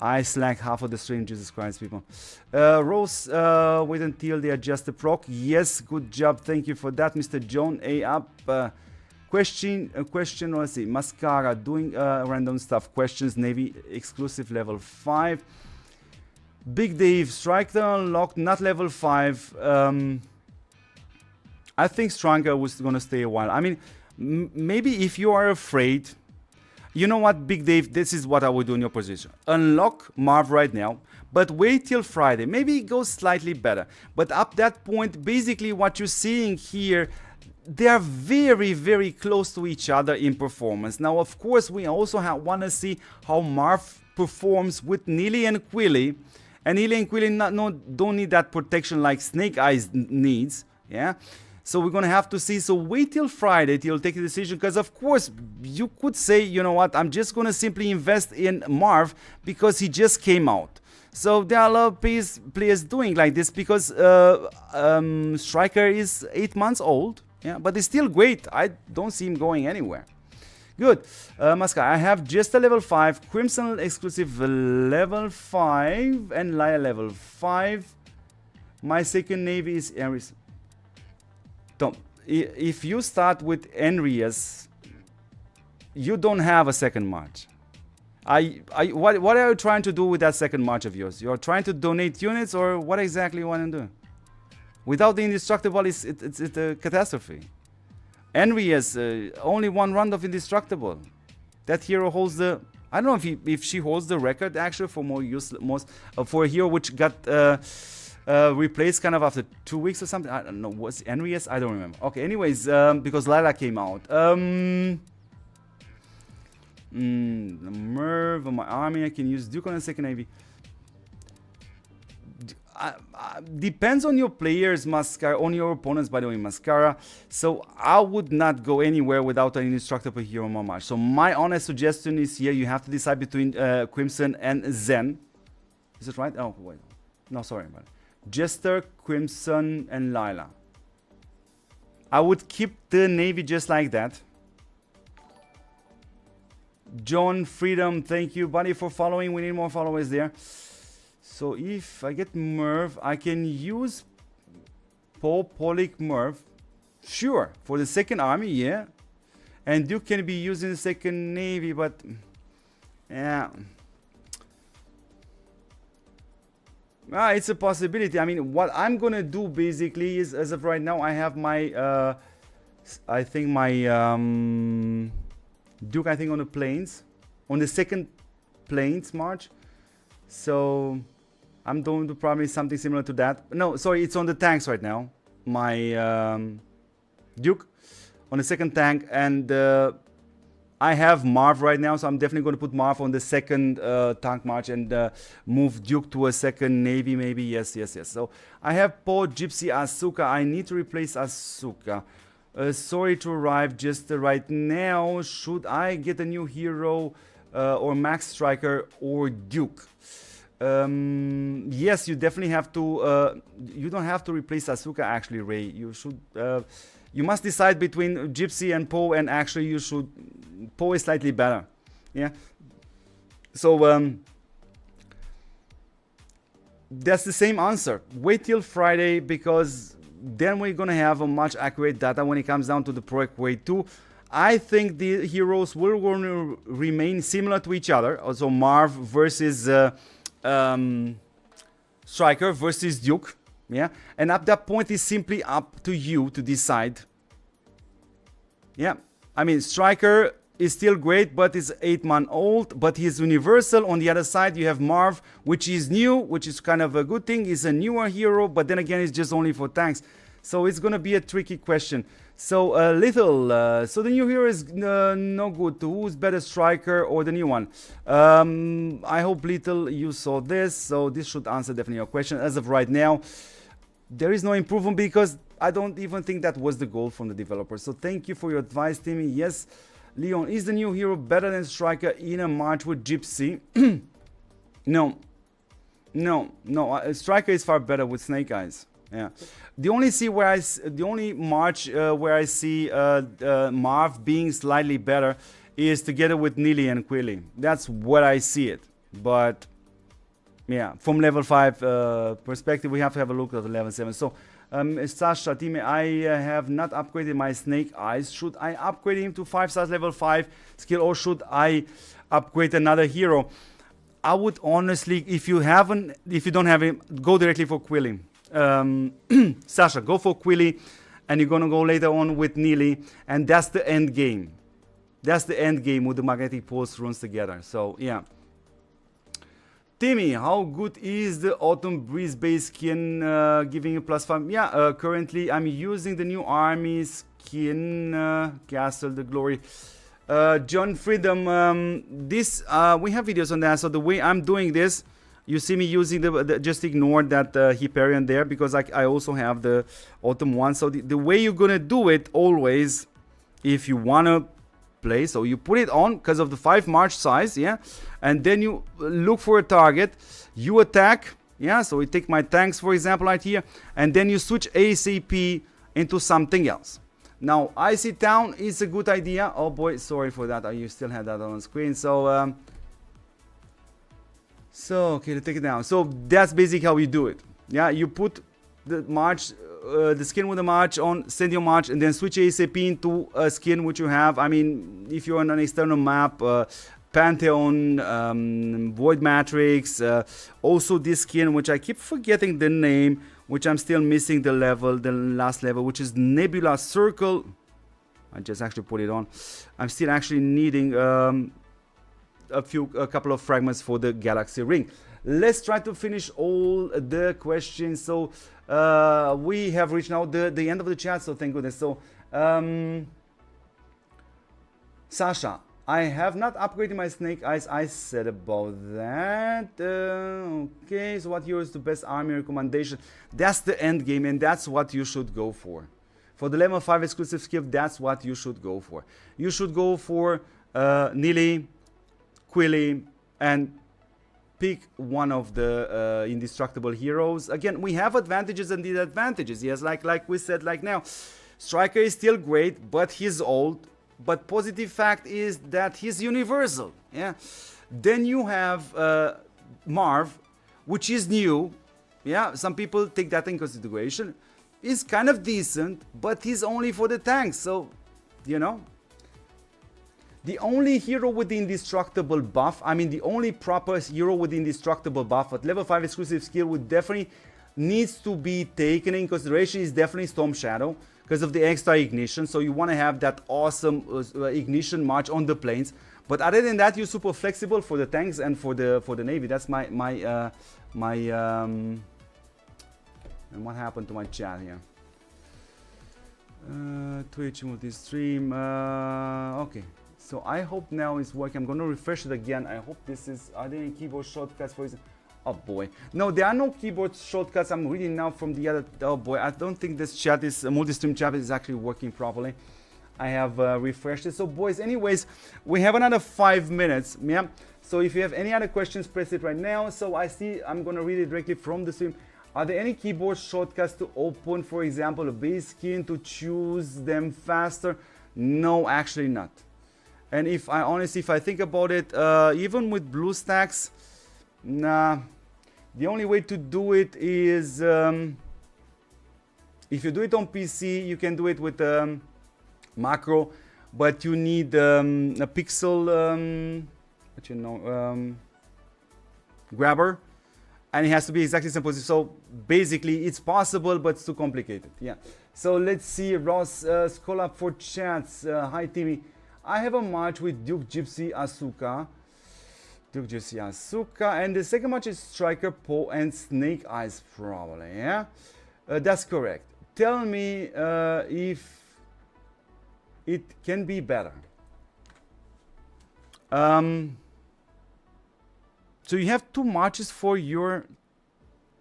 I slack half of the stream, Jesus Christ, people. Rose, wait until they adjust the proc. Yes, good job. Thank you for that, Mr. John. Up. Question, let's see. Mascara, doing random stuff. Questions, Navy, exclusive level 5. Big Dave, Striker unlocked, not level 5. I think Striker was going to stay a while. I mean, maybe if you are afraid... You know what, Big Dave, this is what I would do in your position. Unlock Marv right now, but wait till Friday. Maybe it goes slightly better. But up that point, basically what you're seeing here, they are very, very close to each other in performance. Now, of course, we also want to see how Marv performs with Neely and Quilly. And Neely and Quilly don't need that protection like Snake Eyes needs. Yeah. So we're going to have to see. So wait till Friday till take a decision. Because, of course, you could say, you know what, I'm just going to simply invest in Marv because he just came out. So there are a lot of players doing like this because Striker is 8 months old. Yeah, but it's still great. I don't see him going anywhere. Good. Masca, I have just a level 5. Crimson exclusive level 5. And Laya level 5. My second navy is Ares. If you start with Enrias, you don't have a second march. What are you trying to do with that second march of yours? You're trying to donate units, or what exactly you want to do? Without the indestructible, it's a catastrophe. Enrias, only 1 round of indestructible. That hero holds the... I don't know if she holds the record actually for for a hero which got... replaced kind of after 2 weeks or something. I don't know. Was Enrias? I don't remember. Okay, anyways, because Lila came out. Merv on my army. I can use Duke on the second navy. Depends on your players, Mascara, on your opponents, by the way, Mascara. So I would not go anywhere without an indestructible hero on my march. So my honest suggestion is here, you have to decide between Crimson and Zen. Is it right? Oh, wait. No, sorry about it. Jester, Crimson, and Lila. I would keep the navy just like that. John Freedom, thank you, buddy, for following. We need more followers there. So if I get Merv, I can use Polik Merv. Sure, for the second army, yeah. And Duke can be using the second navy, but yeah. It's a possibility. I mean, what I'm gonna do basically is, as of right now, I have my, I think my Duke, I think on the plains, on the second plains march. So I'm doing probably something similar to that. No, sorry, it's on the tanks right now. My Duke on the second tank, and I have Marv right now, so I'm definitely going to put Marv on the second tank march and move Duke to a second Navy, maybe. Yes. So I have Po, Gypsy, Asuka. I need to replace Asuka. Sorry to arrive just right now. Should I get a new hero or Max Striker or Duke? Yes, you definitely have to. You don't have to replace Asuka, actually, Ray. You should. You must decide between Gypsy and Po, and actually you should. Po is slightly better. Yeah. So that's the same answer. Wait till Friday, because then we're gonna have a much accurate data when it comes down to the Proc Wave 2. I think the heroes will remain similar to each other. Also Marv versus Striker versus Duke. Yeah, and at that point it's simply up to you to decide. Yeah, I mean Striker is still great, but is 8-month old, but he's universal. On the other side you have Marv, which is new, which is kind of a good thing. He's a newer hero, but then again it's just only for tanks, so it's gonna be a tricky question. So Little, so the new hero is no good. Who's better, Striker or the new one? I hope Little you saw this, so this should answer definitely your question. As of right now, there is no improvement, because I don't even think that was the goal from the developer. So thank you for your advice, Timmy. Yes, Leon, is the new hero better than Striker in a march with Gypsy? No. Striker is far better with Snake Eyes. Yeah. The only march where I see Marv being slightly better is together with Nili and Quilly. That's where I see it. But yeah, from level 5 perspective, we have to have a look at level 7. So, Sasha, Time, I have not upgraded my Snake Eyes. Should I upgrade him to 5-star level 5 skill, or should I upgrade another hero? I would honestly, if you don't have him, go directly for Quilly. Sasha, go for Quilly, and you're gonna go later on with Nili, and that's the end game. That's the end game with the magnetic pulse runs together. So yeah. Timmy, how good is the Autumn Breeze base skin giving you +5? Yeah, currently I'm using the new army skin, Castle the Glory. John Freedom, this we have videos on that. So the way I'm doing this, you see me using just ignore that Hyperion there, because I also have the Autumn one. So the way you're gonna do it always, if you wanna play, so you put it on because of the 5 march size, yeah, and then you look for a target, you attack, yeah, so we take my tanks for example right here, and then you switch ASAP into something else. Now Icy Town is a good idea. Oh boy, sorry for that, you still have that on screen. So okay, let's take it down. So that's basically how you do it. Yeah, you put the march, the skin with the march on, send your march, and then switch ASAP into a skin which you have. I mean, if you're on an external map, Pantheon, Void Matrix, also this skin which I keep forgetting the name, which I'm still missing the last level, which is Nebula Circle. I just actually put it on. I'm still actually needing a couple of fragments for the Galaxy Ring. Let's try to finish all the questions. So we have reached now the end of the chat, so thank goodness. So Sasha, I have not upgraded my Snake Eyes. I said about that. Okay, so what here is the best army recommendation? That's the end game, and that's what you should go for. For the level 5 exclusive skill, that's what you should go for. You should go for Nili, Quilly, and pick one of the indestructible heroes. Again, we have advantages and disadvantages. Yes, like we said, like now, Striker is still great, but he's old. But positive fact is that he's universal. Yeah. Then you have Marv, which is new. Yeah, some people take that in consideration. He's kind of decent, but he's only for the tanks. So, you know, the only hero with the indestructible buff, I mean the only proper hero with the indestructible buff at level 5 exclusive skill would definitely needs to be taken in consideration is definitely Storm Shadow, because of the extra ignition. So you want to have that awesome ignition march on the planes. But other than that, you're super flexible for the tanks and for the navy. That's my and what happened to my chat here? Twitch multi-stream. Okay. So I hope now it's working. I'm gonna refresh it again. I hope this is, are there any keyboard shortcuts for example? Oh boy, no, there are no keyboard shortcuts. I'm reading now from the other, oh boy, I don't think this chat is, multi-stream chat is actually working properly. I have refreshed it. So boys, anyways, we have another 5 minutes, yeah? So if you have any other questions, press it right now. So I see, I'm gonna read it directly from the stream. Are there any keyboard shortcuts to open, for example, a base key to choose them faster? No, actually not. And if I honestly, if I think about it, even with BlueStacks, nah, the only way to do it is, if you do it on PC, you can do it with macro, but you need a pixel, what you know, grabber, and it has to be exactly the same position. So basically, it's possible, but it's too complicated. Yeah. So let's see, Ross, scroll up for chats. Hi, Timmy. I have a match with Duke Gypsy Asuka. Duke Gypsy Asuka. And the second match is Striker Poe and Snake Eyes, probably. Yeah? That's correct. Tell me if it can be better. So you have 2 matches for your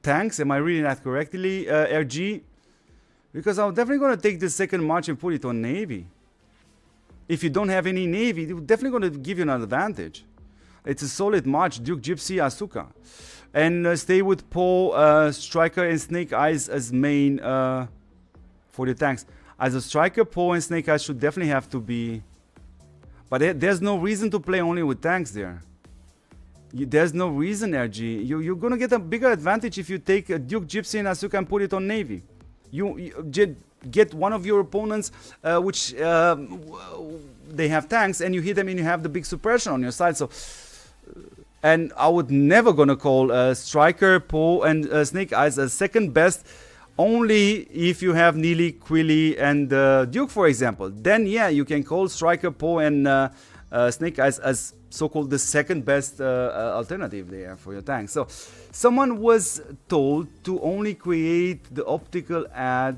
tanks. Am I reading that correctly, RG? Because I'm definitely going to take the second match and put it on Navy. If you don't have any Navy, it's definitely going to give you an advantage. It's a solid match, Duke Gypsy Asuka. And stay with Poe, Striker and Snake Eyes as main for the tanks. As a Striker, Poe and Snake Eyes should definitely have to be... But there's no reason to play only with tanks there. There's no reason, RG. You're going to get a bigger advantage if you take Duke Gypsy and Asuka and put it on Navy. You get one of your opponents, which they have tanks, and you hit them and you have the big suppression on your side. So, and I would never gonna call Striker, Poe, and Snake Eyes as second best, only if you have Neely, Quilly, and Duke, for example. Then yeah, you can call Striker, Poe, and Snake Eyes as so-called the second best alternative there for your tank. So someone was told to only create the optical ad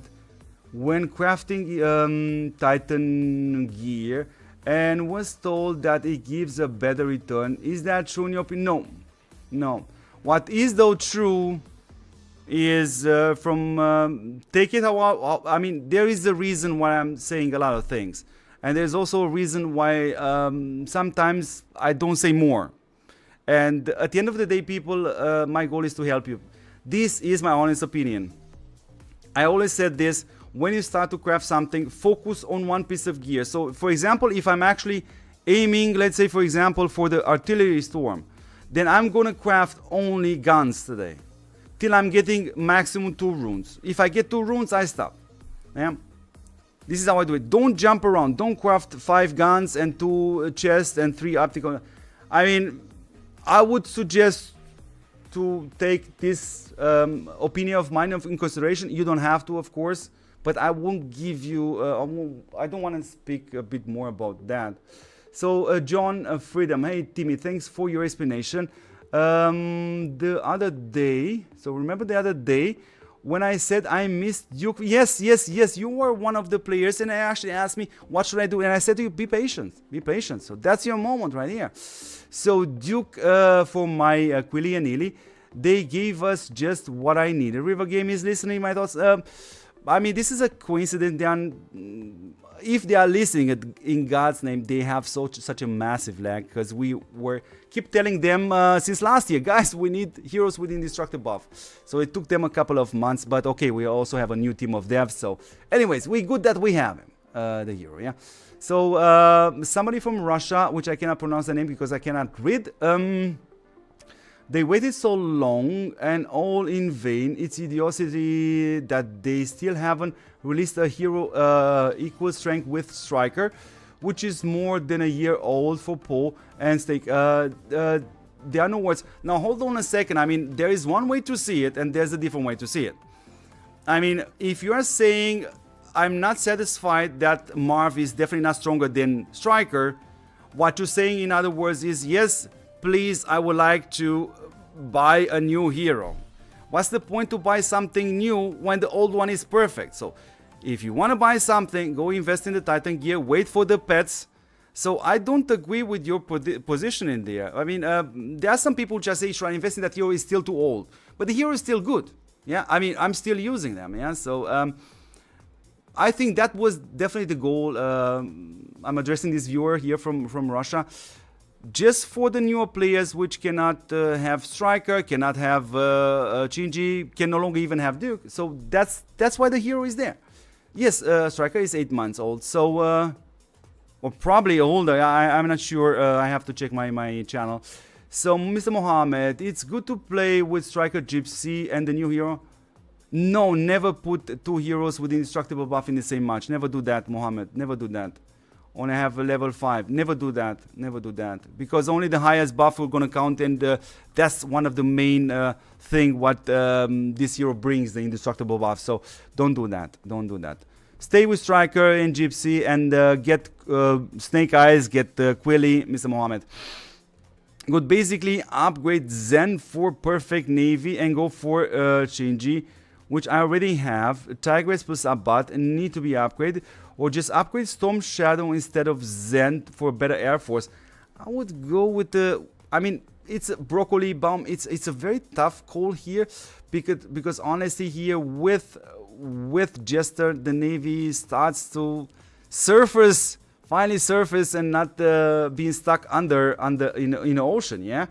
when crafting Titan gear, and was told that it gives a better return. Is that true in your opinion? No. No. What is though true is from take it how I mean, there is a reason why I'm saying a lot of things. And there's also a reason why sometimes I don't say more. And at the end of the day, people, my goal is to help you. This is my honest opinion. I always said this, when you start to craft something, focus on one piece of gear. So for example, if I'm actually aiming, let's say for example, for the artillery storm, then I'm gonna craft only guns today, till I'm getting maximum 2 runes. If I get 2 runes, I stop. Yeah? This is how I do it. Don't jump around. Don't craft 5 guns and 2 chests and 3 optical. I mean, I would suggest to take this opinion of mine in consideration. You don't have to, of course, but I won't give you, I don't want to speak a bit more about that. So John Freedom, hey Timmy, thanks for your explanation. The other day, so remember the other day, when I said I missed Duke, yes, you were one of the players, and I actually asked me, what should I do? And I said to you, be patient, be patient. So that's your moment right here. So Duke, for my Quilly and Neely, they gave us just what I needed. River Game is listening, my thoughts. I mean, this is a coincidence. If they are listening, in God's name, they have such a massive lag, because we keep telling them since last year, guys, we need heroes with indestructible buff. So it took them a couple of months, but okay, we also have a new team of devs. So anyways, we good that we have him, the hero, yeah. So somebody from Russia, which I cannot pronounce the name because I cannot read, they waited so long and all in vain. It's idiocy that they still haven't released a hero equal strength with Striker, which is more than a year old for Poe and Stake. There are no words. Now hold on a second. I mean, there is one way to see it and there's a different way to see it. I mean, if you are saying I'm not satisfied that Marv is definitely not stronger than Striker, what you're saying in other words is, yes, please, I would like to buy a new hero. What's the point to buy something new when the old one is perfect? So if you want to buy something, go invest in the Titan gear, wait for the pets, So I don't agree with your position in there. I mean, there are some people who just say should I invest in that hero is still too old, but the hero is still good. Yeah, I mean, I'm still using them. Yeah, so I think that was definitely the goal. I'm addressing this viewer here from Russia. Just for the newer players which cannot have Striker, cannot have Shinji, can no longer even have Duke. So that's why the hero is there. Yes, Striker is 8 months old, so or probably older. I'm not sure. I have to check my channel. So, Mr. Mohammed, it's good to play with Striker, Gypsy, and the new hero. No, never put 2 heroes with indestructible buff in the same match. Never do that, Mohammed. Never do that. Only have a level 5. Never do that. Never do that. Because only the highest buff will gonna count, and that's one of the main thing what this hero brings, the indestructible buff. So don't do that. Don't do that. Stay with Striker and Gypsy and get Snake Eyes, get Quilly, Mr. Mohammed. Good. Basically upgrade Zen for perfect Navy and go for Shinji, which I already have. Tigress plus Abbat and need to be upgraded. Or just upgrade Storm Shadow instead of Zen for better Air Force. I would go with the... I mean, it's a Broccoli Bomb. It's a very tough call here. Because honestly here with Jester, the Navy starts to surface, finally surface, and not being stuck under in the ocean. Yeah,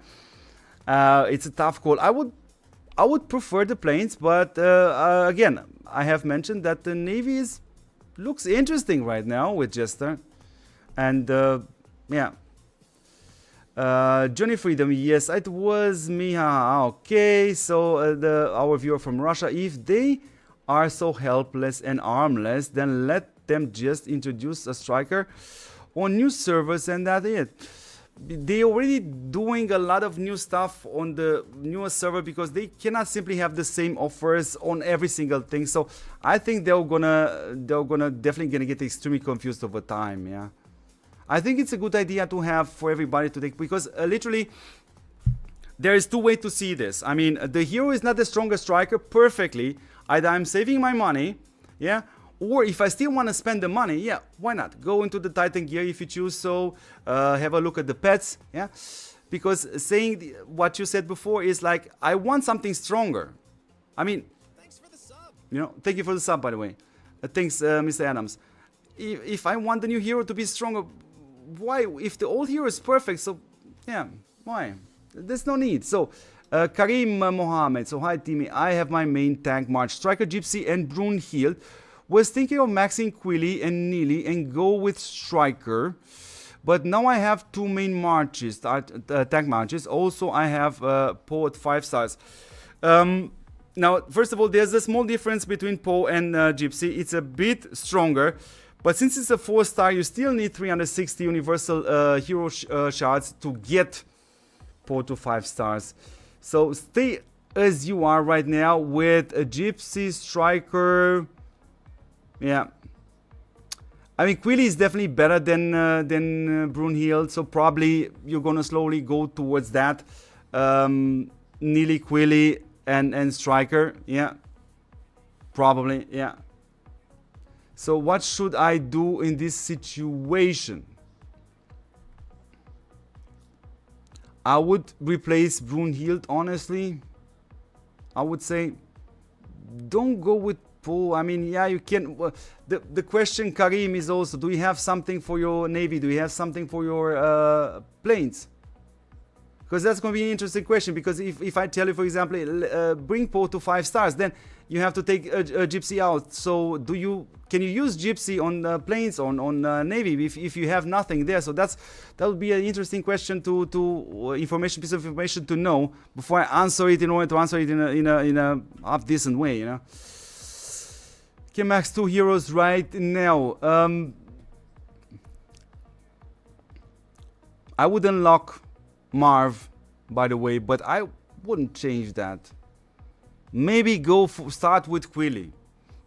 it's a tough call. I would prefer the planes, but again, I have mentioned that the Navy looks interesting right now with Jester, and yeah. Johnny Freedom, yes, it was me. Okay, so our viewer from Russia, if they are so helpless and armless, then let them just introduce a Striker on new servers and that's it. They already doing a lot of new stuff on the newest server because they cannot simply have the same offers on every single thing. So I think they're gonna definitely gonna get extremely confused over time. Yeah. I think it's a good idea to have for everybody to take, because literally there is 2 ways to see this. I mean, the hero is not the strongest Striker perfectly. Either I'm saving my money, yeah, or if I still want to spend the money, yeah, why not? Go into the Titan gear if you choose so, have a look at the pets, yeah, because saying what you said before is like, I want something stronger. I mean, thanks for the sub. You know, thank you for the sub, by the way. Thanks, Mr. Adams. If I want the new hero to be stronger, why? If the old hero is perfect, so yeah, why? There's no need. So Karim Mohammed, so hi Timmy, I have my main tank March, Striker, Gypsy and Brunhild. Was thinking of maxing Quilly and Neely and go with Striker, but now I have 2 main marches, tank marches. Also I have Poe at 5 stars. Now first of all, there's a small difference between Poe and Gypsy. It's a bit stronger. But since it's a 4-star, you still need 360 universal hero shards to get 4 to 5 stars. So stay as you are right now with a Gypsy, Striker. Yeah. I mean, Quilly is definitely better than Brunhild. So probably you're going to slowly go towards that. Neely, Quilly, and Striker. Yeah. Probably, yeah. So what should I do in this situation? I would replace Brunhild, honestly. I would say don't go with Poe. I mean, yeah, you can. The question, Karim, is also, do you have something for your Navy? Do you have something for your planes? Because that's going to be an interesting question. Because if I tell you, for example, bring Poe to 5 stars, then you have to take a Gypsy out. So can you use Gypsy on planes, on Navy, if you have nothing there? So that would be an interesting question piece of information to know before I answer it, in order to answer it in a half decent way, you know. Can max 2 heroes right now. I would unlock Marv, by the way, but I wouldn't change that. Maybe start with Quilly.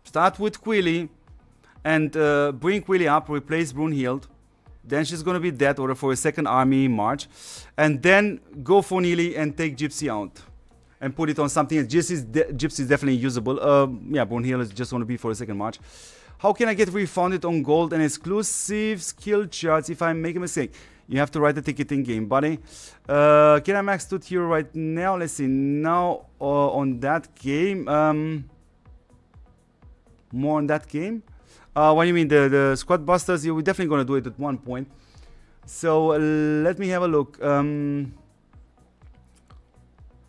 Start with Quilly and bring Quilly up, replace Brunhild. Then she's going to be dead order for a 2nd army march. And then go for Neely and take Gypsy out. And put it on something else. Gypsy is definitely usable. Yeah, Brunhild is just going to be for a 2nd march. How can I get refunded on gold and exclusive skill charts if I make a mistake? You have to write the ticket in game, buddy. Can I max to here right now? Let's see. Now on that game. More on that game. What do you mean? The squad busters? We're definitely going to do it at one point. So let me have a look.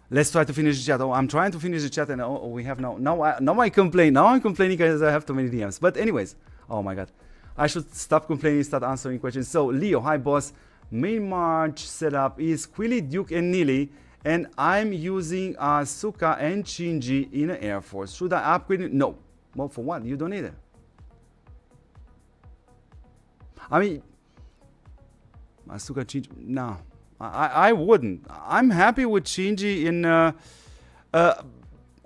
Let's try to finish the chat. Oh, I'm trying to finish the chat, and we have now I complain. Now I'm complaining because I have too many DMs. But anyways, oh my god, I should stop complaining, start answering questions. So Leo, hi boss. Main March setup is Quilly, Duke, and Nili, and I'm using Asuka and Shinji in an Air Force. Should I upgrade it? No. Well, for what? You don't need it. I mean, Asuka, Shinji, no. I wouldn't. I'm happy with Shinji in. I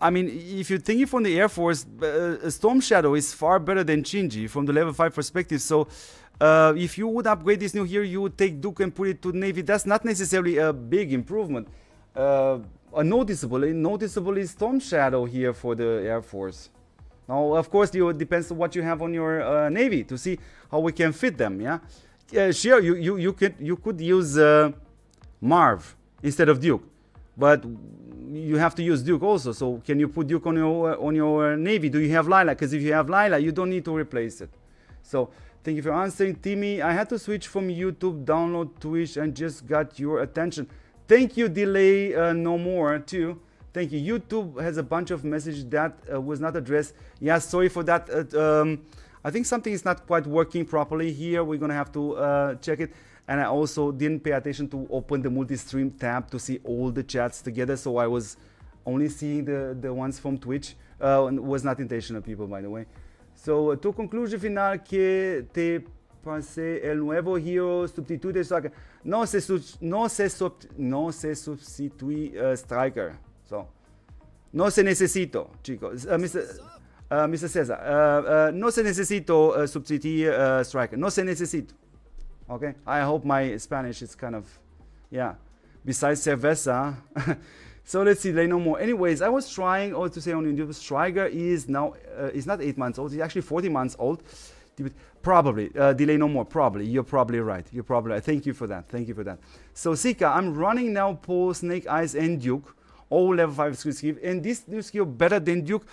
mean, if you're thinking from the Air Force, Storm Shadow is far better than Shinji from the level 5 perspective. So, if you would upgrade this new hero, you would take Duke and put it to Navy. That's not necessarily a big improvement. A noticeable is Storm Shadow here for the Air Force. Now, of course, it depends on what you have on your Navy to see how we can fit them. Yeah, sure. You could use. Marv instead of Duke, but you have to use Duke also. So can you put Duke on your Navy? Do you have Lila? Because if you have Lila, you don't need to replace it. So thank you for answering, Timmy. I had to switch from YouTube, download Twitch, and just got your attention. Thank you, Delay No More too. Thank you. YouTube has a bunch of messages that was not addressed. Yeah, sorry for that. I think something is not quite working properly here. We're gonna have to check it. And I also didn't pay attention to open the multi-stream tab to see all the chats together. So I was only seeing the ones from Twitch. Was not intentional, people, by the way. So, tu conclusion final que te pase el nuevo hero substituye Striker. No se substituye Striker. So, no se necesito, chicos. Mr. Cesar, no se necesito substituir Striker. No se necesito. Okay, I hope my Spanish is kind of, yeah, besides cerveza. So let's see, they know more. Anyways, I was trying also to say on YouTube, Striker is now, is not 8 months old, he's actually 40 months old. Probably, delay no more, probably, you're probably right. You're probably right, thank you for that, thank you for that. So Sika, I'm running now Paul, Snake Eyes, and Duke, all level 5 skill, and this new skill better than Duke.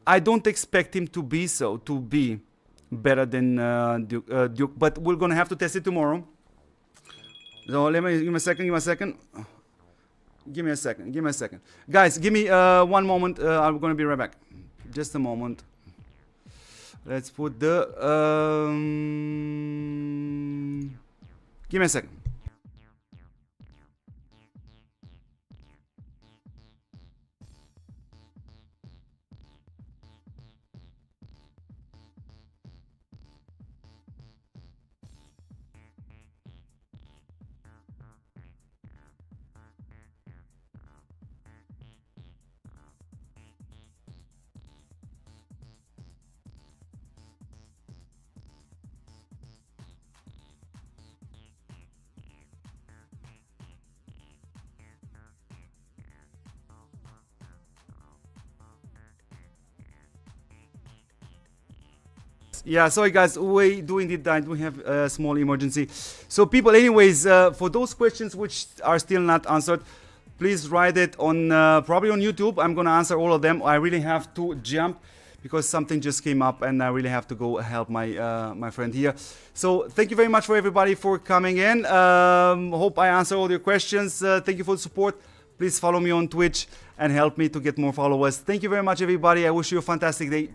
I don't expect him to be better than Duke, but we're gonna have to test it tomorrow. So give me a second. Give me a second. Guys, give me 1 moment. I'm gonna be right back. Just a moment. Let's put the. Give me a second. Yeah, sorry guys, we doing it that we have a small emergency. So people, anyways, for those questions which are still not answered, please write it on probably on YouTube. I'm gonna answer all of them. I really have to jump because something just came up and I really have to go help my my friend here. So thank you very much for everybody for coming in. Hope I answer all your questions. Thank you for the support. Please follow me on Twitch and help me to get more followers. Thank you very much, everybody. I wish you a fantastic day.